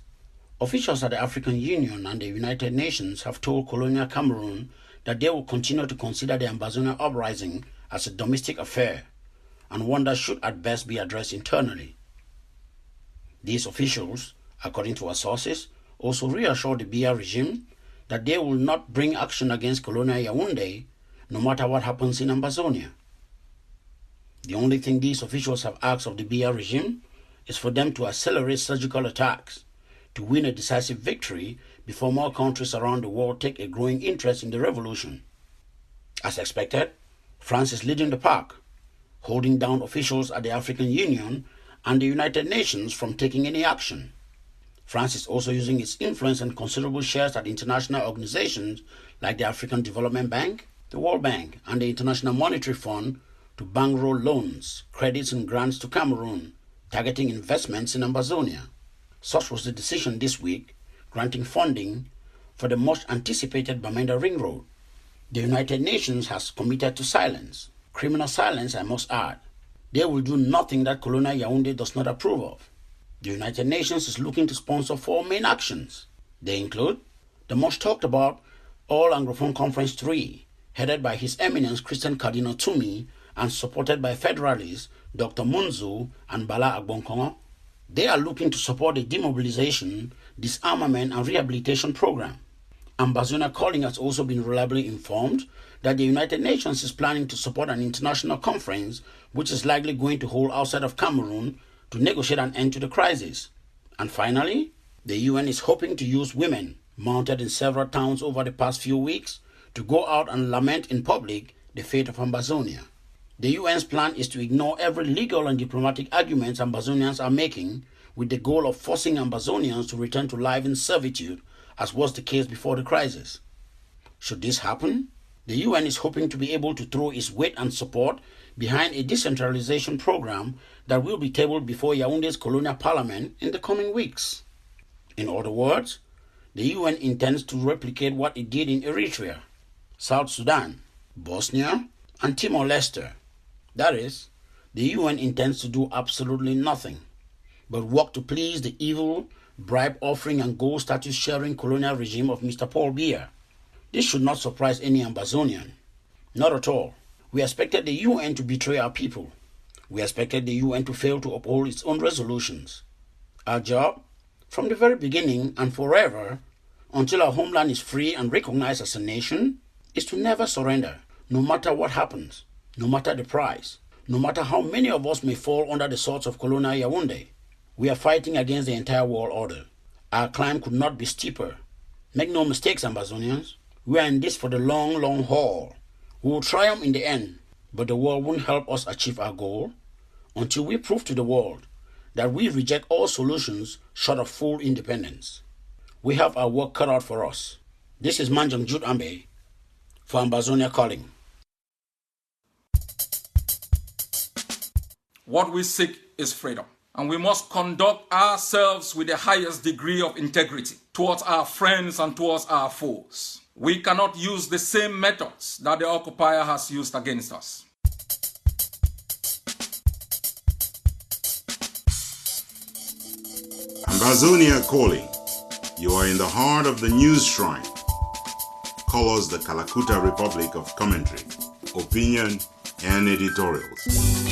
officials at the African Union and the United Nations have told colonial Cameroon that they will continue to consider the Ambazonia uprising as a domestic affair and one that should at best be addressed internally. These officials, according to our sources, also reassured the Biya regime that they will not bring action against Colonial Yaoundé no matter what happens in Ambazonia. The only thing these officials have asked of the Biya regime is for them to accelerate surgical attacks to win a decisive victory before more countries around the world take a growing interest in the revolution. As expected, France is leading the pack, holding down officials at the African Union and the United Nations from taking any action. France is also using its influence and considerable shares at international organizations like the African Development Bank, the World Bank, and the International Monetary Fund to bankroll loans, credits, and grants to Cameroon, targeting investments in Ambazonia. Such was the decision this week, granting funding for the much anticipated Bamenda Ring Road. The United Nations has committed to silence, criminal silence I must add. They will do nothing that Colonial Yaoundé does not approve of. The United Nations is looking to sponsor 4 main actions. They include the much talked about All Anglophone Conference 3, headed by His Eminence Christian Cardinal Tumi and supported by Federalists Dr. Munzu and Bala Agbonkongo. They are looking to support the demobilization, disarmament, and rehabilitation program. Ambazonia Calling has also been reliably informed that the United Nations is planning to support an international conference which is likely going to hold outside of Cameroon to negotiate an end to the crisis. And finally, the UN is hoping to use women mounted in several towns over the past few weeks to go out and lament in public the fate of Ambazonia. The UN's plan is to ignore every legal and diplomatic arguments Ambazonians are making with the goal of forcing Ambazonians to return to life in servitude, as was the case before the crisis. Should this happen, the UN is hoping to be able to throw its weight and support behind a decentralization program that will be tabled before Yaounde's colonial parliament in the coming weeks. In other words, the UN intends to replicate what it did in Eritrea, South Sudan, Bosnia, and Timor-Leste. That is, the UN intends to do absolutely nothing but work to please the evil, bribe-offering and gold status-sharing colonial regime of Mr. Paul Biya. This should not surprise any Ambazonian. Not at all. We expected the UN to betray our people. We expected the UN to fail to uphold its own resolutions. Our job, from the very beginning and forever, until our homeland is free and recognized as a nation, is to never surrender, no matter what happens, no matter the price, no matter how many of us may fall under the swords of colonial Yaounde. We are fighting against the entire world order. Our climb could not be steeper. Make no mistakes, Ambazonians. We are in this for the long, long haul. We will triumph in the end, but the world won't help us achieve our goal until we prove to the world that we reject all solutions short of full independence. We have our work cut out for us. This is Manjang Jude Ambe for Ambazonia Calling. What we seek is freedom, and we must conduct ourselves with the highest degree of integrity towards our friends and towards our foes. We cannot use the same methods that the occupier has used against us. Ambazonia Calling. You are in the heart of the news shrine. Call us the Kalakuta Republic of commentary, opinion, and editorials.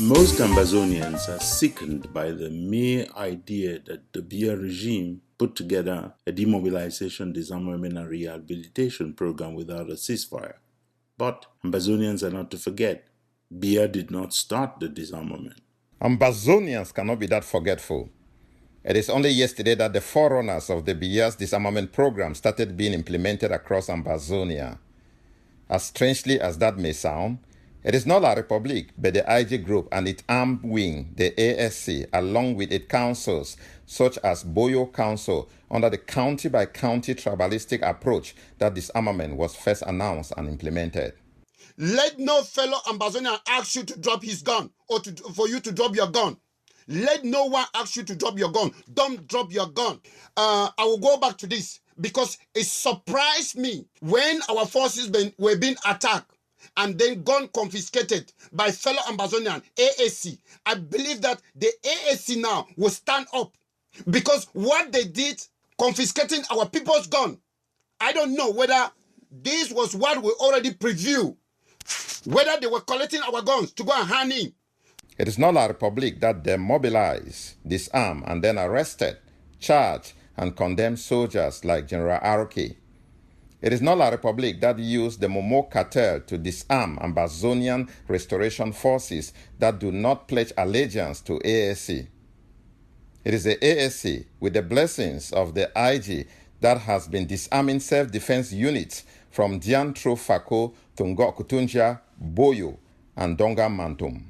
Most Ambazonians are sickened by the mere idea that the Biya regime put together a demobilization, disarmament, and rehabilitation program without a ceasefire. But Ambazonians are not to forget, Biya did not start the disarmament. Ambazonians cannot be that forgetful. It is only yesterday that the forerunners of the Biya's disarmament program started being implemented across Ambazonia. As strangely as that may sound, it is not La Republique, but the IG group and its armed wing, the ASC, along with its councils, such as BOYO Council, under the county-by-county tribalistic approach that disarmament was first announced and implemented. Let no fellow Ambazonian ask you to drop his gun or for you to drop your gun. Let no one ask you to drop your gun. Don't drop your gun. I will go back to this because it surprised me when our forces were being attacked and then gun confiscated by fellow Ambazonian, AAC. I believe that the AAC now will stand up because what they did, confiscating our people's gun, I don't know whether this was what we already previewed, whether they were collecting our guns to go and hand in. It is not La Republique that demobilized, disarmed, and then arrested, charged, and condemned soldiers like General Aroke. It is not La Republique that used the MOMO cartel to disarm Ambazonian restoration forces that do not pledge allegiance to ASC. It is the ASC, with the blessings of the IG, that has been disarming self-defense units from NDIAN through FAKO to NGOKETUNJIA, BOYO, and DONGA-MANTUNG.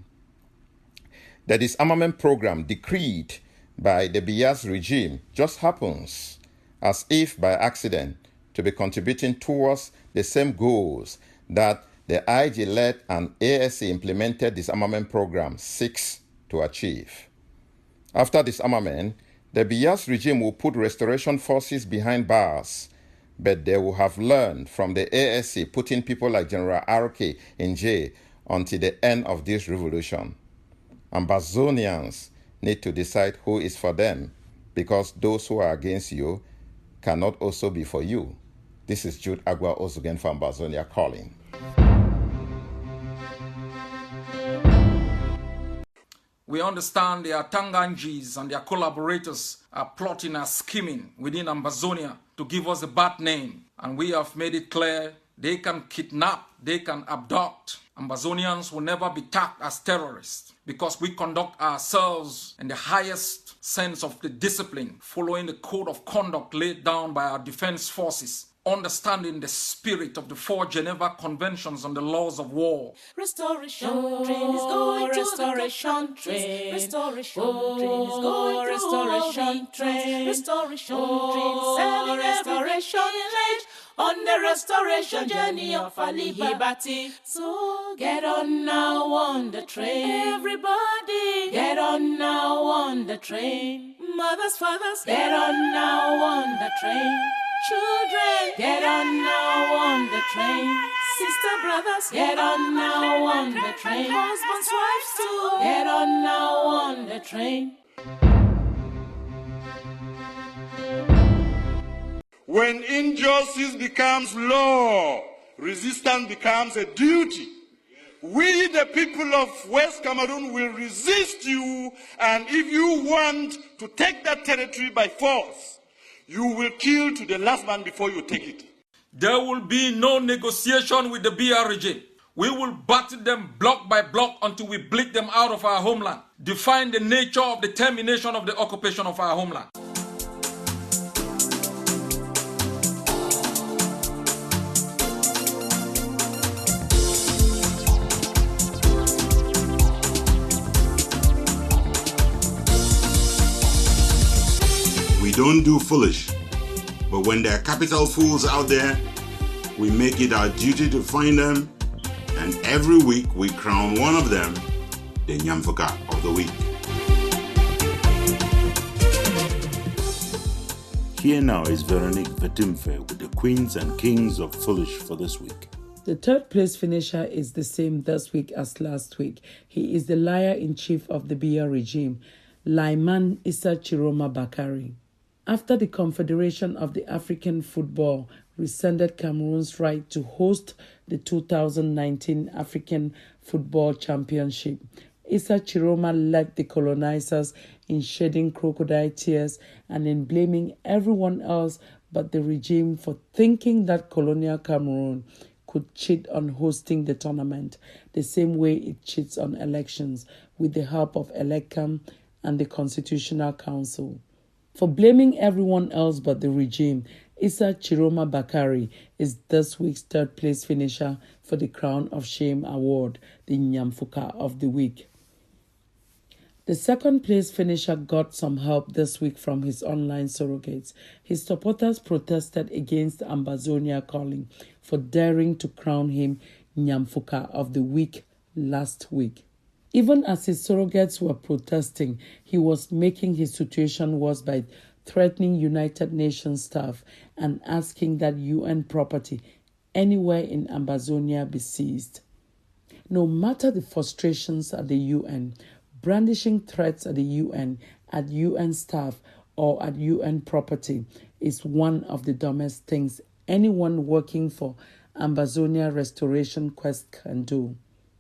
The disarmament program decreed by the Biya's regime just happens, as if by accident, to be contributing towards the same goals that the IG-led and ASC-implemented disarmament program seeks to achieve. After disarmament, the Biya's regime will put restoration forces behind bars, but they will have learned from the ASC putting people like General Aroke in jail until the end of this revolution. Ambazonians need to decide who is for them, because those who are against you cannot also be for you. This is Jude Agua Ozugen for Ambazonia Calling. We understand their Tanganjis and their collaborators are plotting and scheming within Ambazonia to give us a bad name. And we have made it clear they can kidnap, they can abduct. Ambazonians will never be tagged as terrorists because we conduct ourselves in the highest sense of the discipline, following the code of conduct laid down by our defense forces, understanding the spirit of the 4 Geneva Conventions on the laws of war. Restoration train is going to restoration train. Restoration train is going to restoration train. Restoration train is serving restoration train on the restoration journey of Ali Hibati. So get on now on the train. Everybody get on now on the train. Mothers, fathers, get on now on the train. Children, get on now on the train. Sister, brothers, get on now on the train. Husbands, wives too, get on now on the train. When injustice becomes law, resistance becomes a duty. We, the people of West Cameroon, will resist you, and if you want to take that territory by force, you will kill to the last man before you take it. There will be no negotiation with the BR regime. We will battle them block by block until we bleed them out of our homeland. Define the nature of the termination of the occupation of our homeland. We don't do foolish, but when there are capital fools out there, we make it our duty to find them, and every week we crown one of them the Nyamfuka of the Week. Here now is Veronique Vetimfe with the Queens and Kings of Foolish for this week. The third place finisher is the same this week as last week. He is the liar-in-chief of the BR regime, Lyman Issa Chiroma Bakari. After the Confederation of the African Football rescinded Cameroon's right to host the 2019 African Football Championship, Issa Chiroma led the colonizers in shedding crocodile tears and in blaming everyone else but the regime for thinking that colonial Cameroon could cheat on hosting the tournament the same way it cheats on elections with the help of ELECAM and the Constitutional Council. For blaming everyone else but the regime, Issa Chiroma Bakari is this week's third place finisher for the Crown of Shame Award, the Nyamfuka of the Week. The second place finisher got some help this week from his online surrogates. His supporters protested against Ambazonia Calling for daring to crown him Nyamfuka of the Week last week. Even as his surrogates were protesting, he was making his situation worse by threatening United Nations staff and asking that UN property anywhere in Ambazonia be seized. No matter the frustrations at the UN, brandishing threats at the UN, at UN staff, or at UN property is one of the dumbest things anyone working for Ambazonia Restoration Quest can do.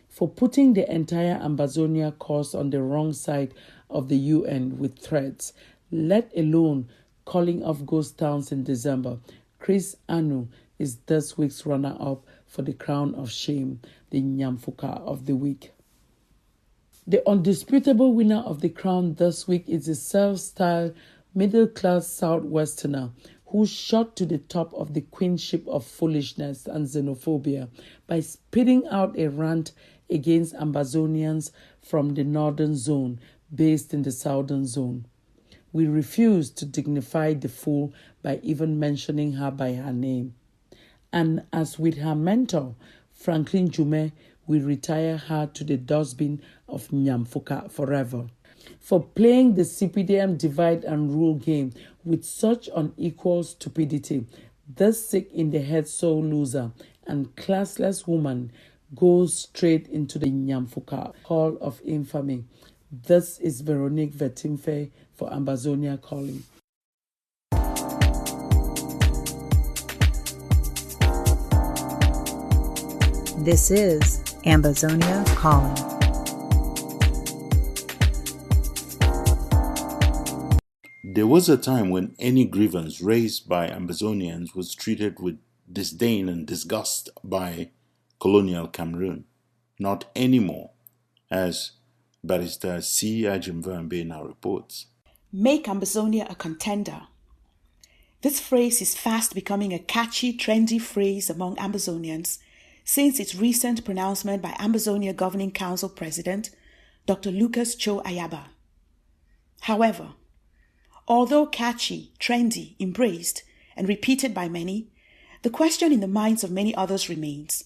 For putting the entire Ambazonia cause on the wrong side of the UN with threats, let alone calling off ghost towns in December, Chris Anu is this week's runner-up for the Crown of Shame, the Nyamfuka of the Week. The undisputable winner of the crown this week is the self-styled middle-class Southwesterner who shot to the top of the queenship of foolishness and xenophobia by spitting out a rant against Ambazonians from the northern zone based in the southern zone. We refuse to dignify the fool by even mentioning her by her name. And as with her mentor, Franklin Jume, we retire her to the dustbin of Nyamfuka forever. For playing the CPDM divide and rule game with such unequal stupidity, this sick in the head soul loser and classless woman goes straight into the Nyamfuka Hall of Infamy. This is Veronique Vetimfe for Ambazonia Calling. This is Ambazonia Calling. There was a time when any grievance raised by Ambazonians was treated with disdain and disgust by colonial Cameroon. Not anymore, as Barrister C. Ajimvambe now reports. Make Ambazonia a contender. This phrase is fast becoming a catchy, trendy phrase among Ambazonians since its recent pronouncement by Ambazonia Governing Council President Dr. Lucas Cho Ayaba. However, although catchy, trendy, embraced, and repeated by many, the question in the minds of many others remains: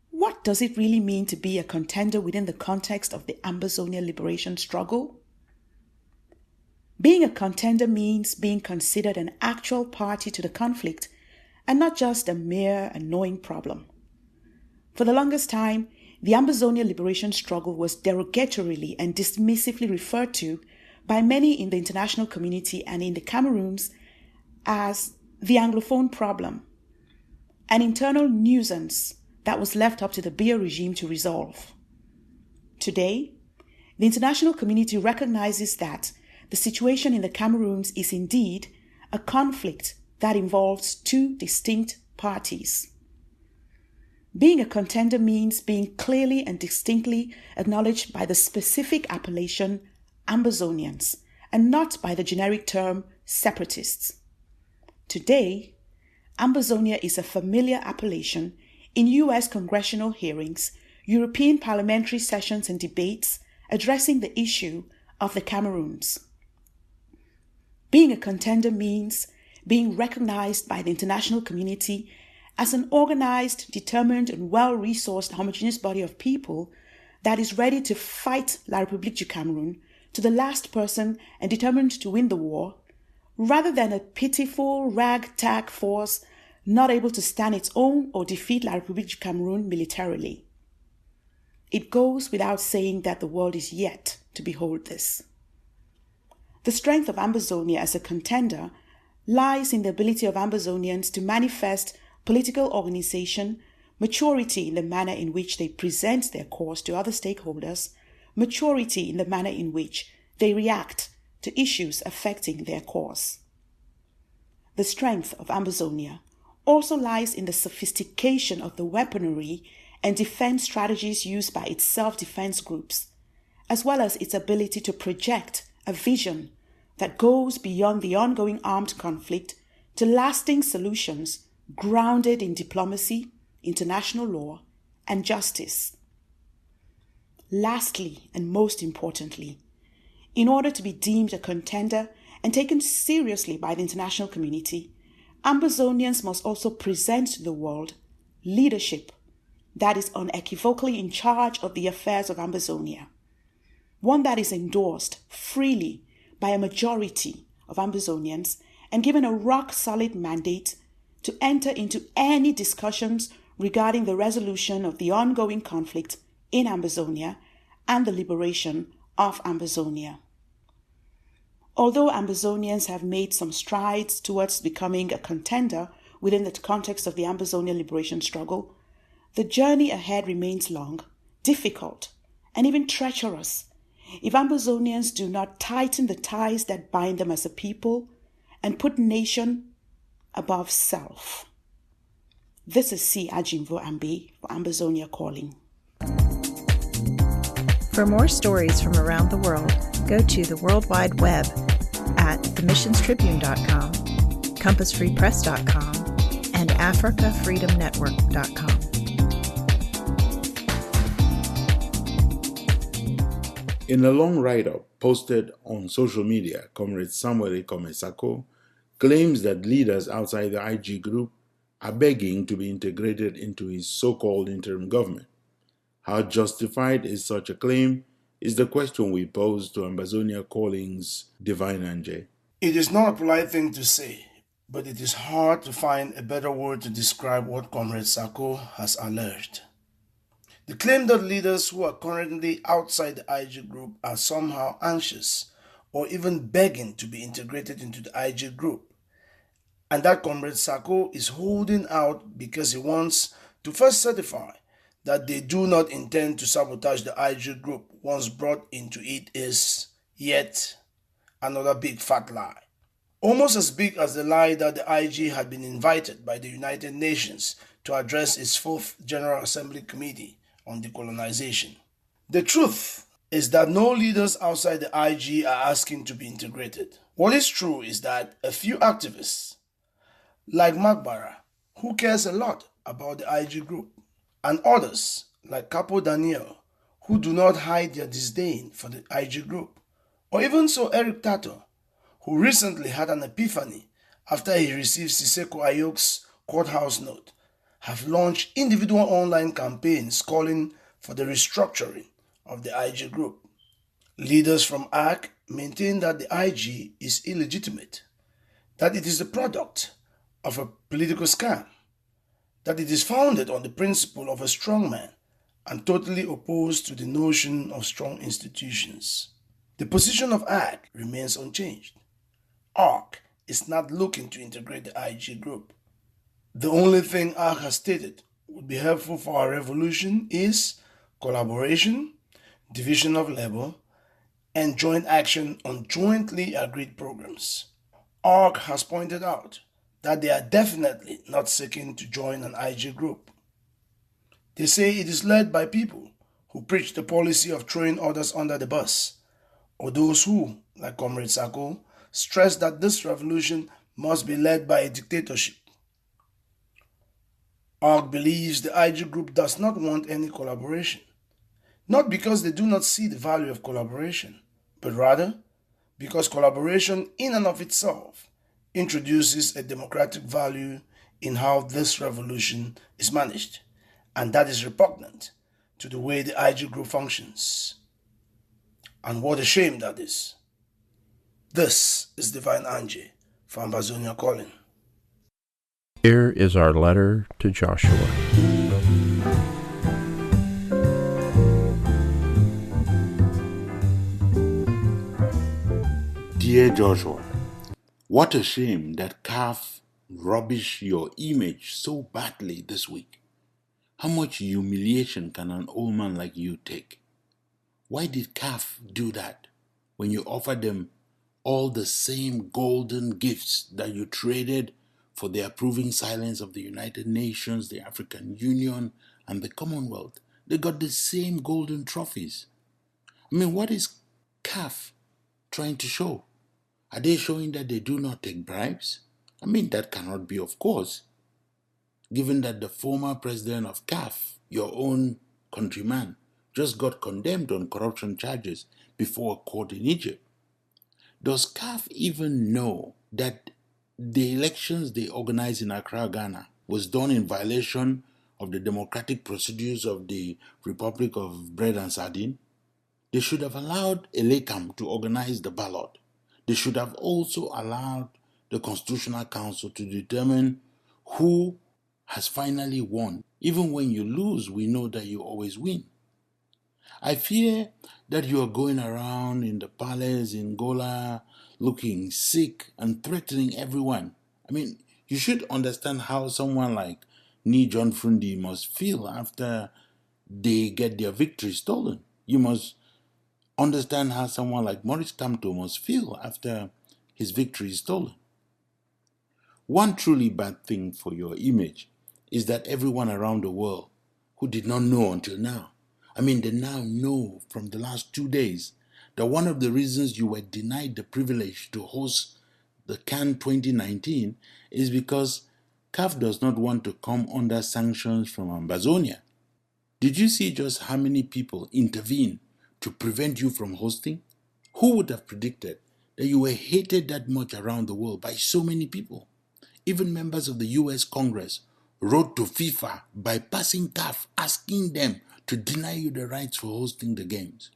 what does it really mean to be a contender within the context of the Ambazonia liberation struggle? Being a contender means being considered an actual party to the conflict and not just a mere annoying problem. For the longest time, the Ambazonia liberation struggle was derogatorily and dismissively referred to by many in the international community and in the Cameroons as the Anglophone problem, an internal nuisance that was left up to the BOYO regime to resolve. Today, the international community recognizes that the situation in the Cameroons is indeed a conflict that involves two distinct parties. Being a contender means being clearly and distinctly acknowledged by the specific appellation Ambazonians and not by the generic term separatists. Today, Ambazonia is a familiar appellation in U.S. congressional hearings, European parliamentary sessions and debates addressing the issue of the Cameroons. Being a contender means being recognized by the international community as an organized, determined, and well-resourced homogeneous body of people that is ready to fight La République du Cameroun to the last person and determined to win the war, rather than a pitiful ragtag force not able to stand its own or defeat La République du Cameroun militarily. It goes without saying that the world is yet to behold this. The strength of Ambazonia as a contender lies in the ability of Ambazonians to manifest political organization, maturity in the manner in which they present their cause to other stakeholders, maturity in the manner in which they react to issues affecting their cause. The strength of Ambazonia also lies in the sophistication of the weaponry and defense strategies used by its self-defense groups, as well as its ability to project a vision that goes beyond the ongoing armed conflict to lasting solutions grounded in diplomacy, international law, and justice. Lastly, and most importantly, in order to be deemed a contender and taken seriously by the international community, Ambazonians must also present to the world leadership that is unequivocally in charge of the affairs of Ambazonia, one that is endorsed freely by a majority of Ambazonians and given a rock-solid mandate to enter into any discussions regarding the resolution of the ongoing conflict in Ambazonia and the liberation of Ambazonia. Although Ambazonians have made some strides towards becoming a contender within the context of the Ambazonia liberation struggle, the journey ahead remains long, difficult, and even treacherous if Ambazonians do not tighten the ties that bind them as a people and put nation above self. This is C. Ajimvambe for Ambazonia Calling. For more stories from around the world, go to the World Wide Web at themissionstribune.com, compassfreepress.com, and africafreedomnetwork.com. In a long write-up posted on social media, Comrade Samuel Ekomesako claims that leaders outside the IG group are begging to be integrated into his so-called interim government. How justified is such a claim is the question we pose to Ambazonia Calling's Divine Anje. It is not a polite thing to say, but it is hard to find a better word to describe what Comrade Sako has alleged. The claim that leaders who are currently outside the IG group are somehow anxious or even begging to be integrated into the IG group, and that Comrade Sako is holding out because he wants to first certify that they do not intend to sabotage the IG group once brought into it is yet another big fat lie. Almost as big as the lie that the IG had been invited by the United Nations to address its 4th General Assembly Committee on Decolonization. The truth is that no leaders outside the IG are asking to be integrated. What is true is that a few activists, like Magbara, who cares a lot about the IG group, and others, like Capo Daniel, who do not hide their disdain for the IG group, or even so Eric Tato, who recently had an epiphany after he received Siseko Ayok's courthouse note, have launched individual online campaigns calling for the restructuring of the IG group. Leaders from ARC maintain that the IG is illegitimate, that it is the product of a political scam, that it is founded on the principle of a strong man and totally opposed to the notion of strong institutions. The position of ARC remains unchanged. ARC is not looking to integrate the IG group. The only thing ARC has stated would be helpful for our revolution is collaboration, division of labor, and joint action on jointly agreed programs. ARC has pointed out that they are definitely not seeking to join an IG group. They say it is led by people who preach the policy of throwing others under the bus, or those who, like Comrade Sako, stress that this revolution must be led by a dictatorship. ARC believes the IG group does not want any collaboration, not because they do not see the value of collaboration, but rather because collaboration in and of itself introduces a democratic value in how this revolution is managed, and that is repugnant to the way the IG group functions. And what a shame that is. This is Divine Angie for Ambazonia Calling. Here is our letter to Joshua. Dear Joshua, what a shame that CAF rubbish your image so badly this week. How much humiliation can an old man like you take? Why did CAF do that when you offered them all the same golden gifts that you traded for the approving silence of the United Nations, the African Union, and the Commonwealth? They got the same golden trophies. I mean, what is CAF trying to show? Are they showing that they do not take bribes? I mean, that cannot be, of course, given that the former president of CAF, your own countryman, just got condemned on corruption charges before a court in Egypt. Does CAF even know that the elections they organized in Accra, Ghana, was done in violation of the democratic procedures of the Republic of Bread and Sardine? They should have allowed Elekam to organize the ballot. They should have also allowed the Constitutional Council to determine who has finally won. Even when you lose, we know that you always win. I fear that you are going around in the palace in Gola looking sick and threatening everyone. I mean, you should understand how someone like Ni John Frundi must feel after they get their victory stolen. You must understand how someone like Maurice Kamto must feel after his victory is stolen. One truly bad thing for your image is that everyone around the world who did not know until now, they now know from the last 2 days that one of the reasons you were denied the privilege to host the CAN 2019 is because CAF does not want to come under sanctions from Ambazonia. Did you see just how many people intervened to prevent you from hosting? Who would have predicted that you were hated that much around the world by so many people? Even members of the US Congress wrote to FIFA bypassing CAF, asking them to deny you the rights for hosting the games.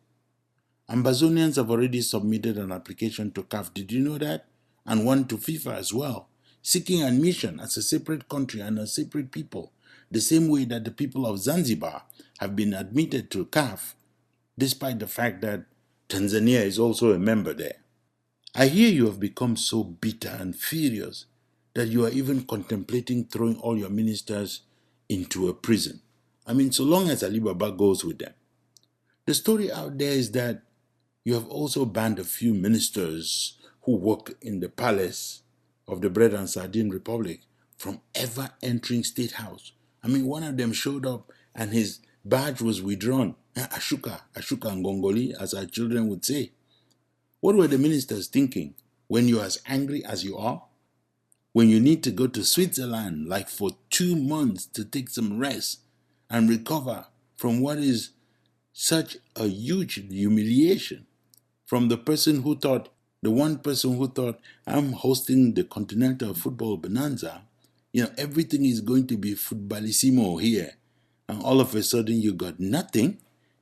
Ambazonians have already submitted an application to CAF, did you know that? And one to FIFA as well, seeking admission as a separate country and a separate people, the same way that the people of Zanzibar have been admitted to CAF, despite the fact that Tanzania is also a member there. I hear you have become so bitter and furious that you are even contemplating throwing all your ministers into a prison. I mean, so long as Ali Baba goes with them. The story out there is that you have also banned a few ministers who work in the palace of the Bread and Sardine Republic from ever entering State House. I mean, one of them showed up and his badge was withdrawn. Ashuka Ngongoli, as our children would say. What were the ministers thinking when you're as angry as you are? When you need to go to Switzerland like for 2 months to take some rest and recover from what is such a huge humiliation from the one person who thought, I'm hosting the Continental Football Bonanza, everything is going to be footballissimo here. And all of a sudden you got nothing.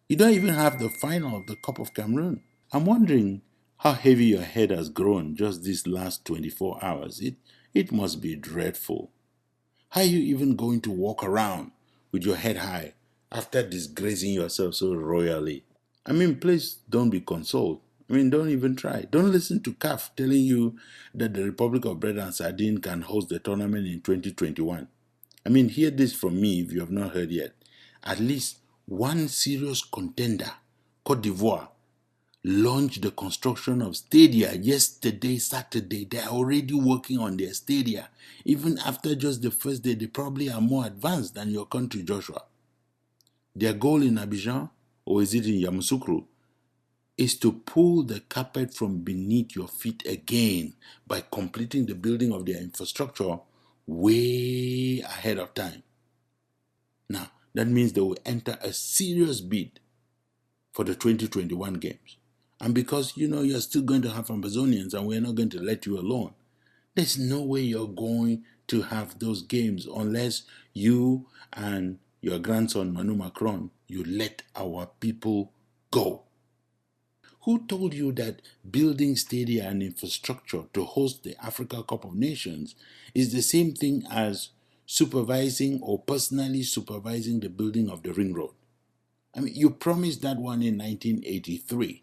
You don't even have the final of the Cup of Cameroon. I'm wondering how heavy your head has grown just these last 24 hours. It must be dreadful. How are you even going to walk around with your head high after disgracing yourself so royally? I mean, please don't be consoled. I mean, don't even try. Don't listen to CAF telling you that the Republic of Bread and Sardine can host the tournament in 2021. I mean, hear this from me if you have not heard yet. At least one serious contender, Côte d'Ivoire, launched the construction of stadia yesterday, Saturday. They are already working on their stadia. Even after just the first day, they probably are more advanced than your country, Joshua. Their goal in Abidjan, or is it in Yamoussoukro, is to pull the carpet from beneath your feet again by completing the building of their infrastructure way ahead of time. Now, that means they will enter a serious bid for the 2021 games. And because, you're still going to have Ambazonians and we're not going to let you alone, there's no way you're going to have those games unless you and your grandson, Manu Macron, you let our people go. Who told you that building stadia and infrastructure to host the Africa Cup of Nations is the same thing as supervising or personally supervising the building of the ring road? I mean, you promised that one in 1983.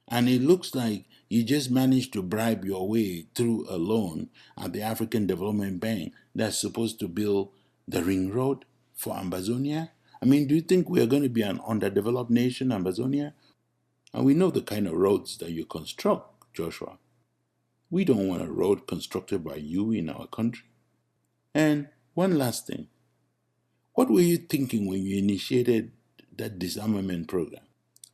And it looks like you just managed to bribe your way through a loan at the African Development Bank that's supposed to build the ring road for Ambazonia. I mean, do you think we're going to be an underdeveloped nation, Ambazonia? And we know the kind of roads that you construct, Joshua. We don't want a road constructed by you in our country. And one last thing. What were you thinking when you initiated that disarmament program?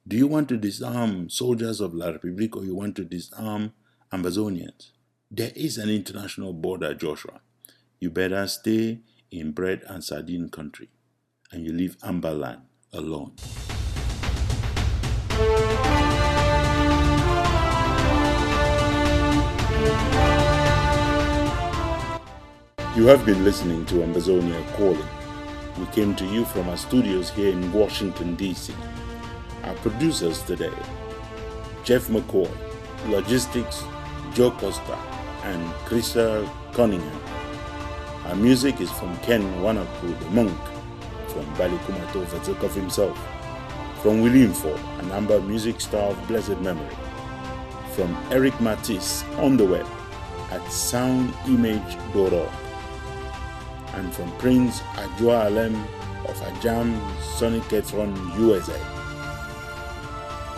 Do you want to disarm soldiers of La République or you want to disarm Ambazonians? There is an international border, Joshua. You better stay in bread and sardine country and you leave Ambaland alone. You have been listening to Ambazonia Calling. We came to you from our studios here in Washington, D.C. Our producers today, Jeff McCoy, Logistics, Joe Costa, and Krista Cunningham. Our music is from Ken Wanapu, the monk, from Balikumato Vatsukov himself, from William Ford, an Amber music star of blessed memory, from Eric Matisse on the web at soundimage.org, and from Prince Ajua Alem of Ajam Sonicatron, USA.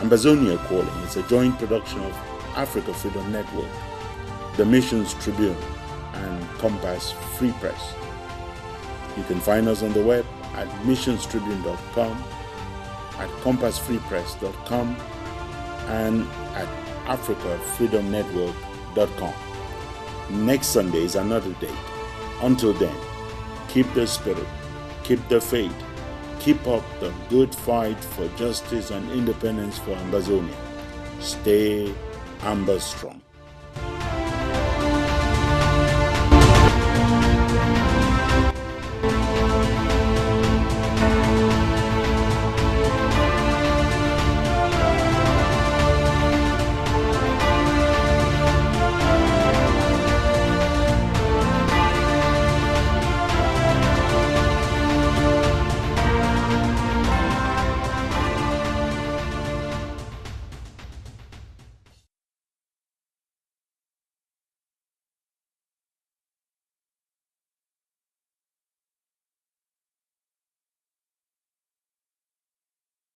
Ambazonia Calling is a joint production of Africa Freedom Network, the Missions Tribune, and Compass Free Press. You can find us on the web at missionstribune.com, at compassfreepress.com, and at africafreedomnetwork.com. Next Sunday is another date. Until then, keep the spirit, keep the faith, keep up the good fight for justice and independence for Ambazonia. Stay Amba strong.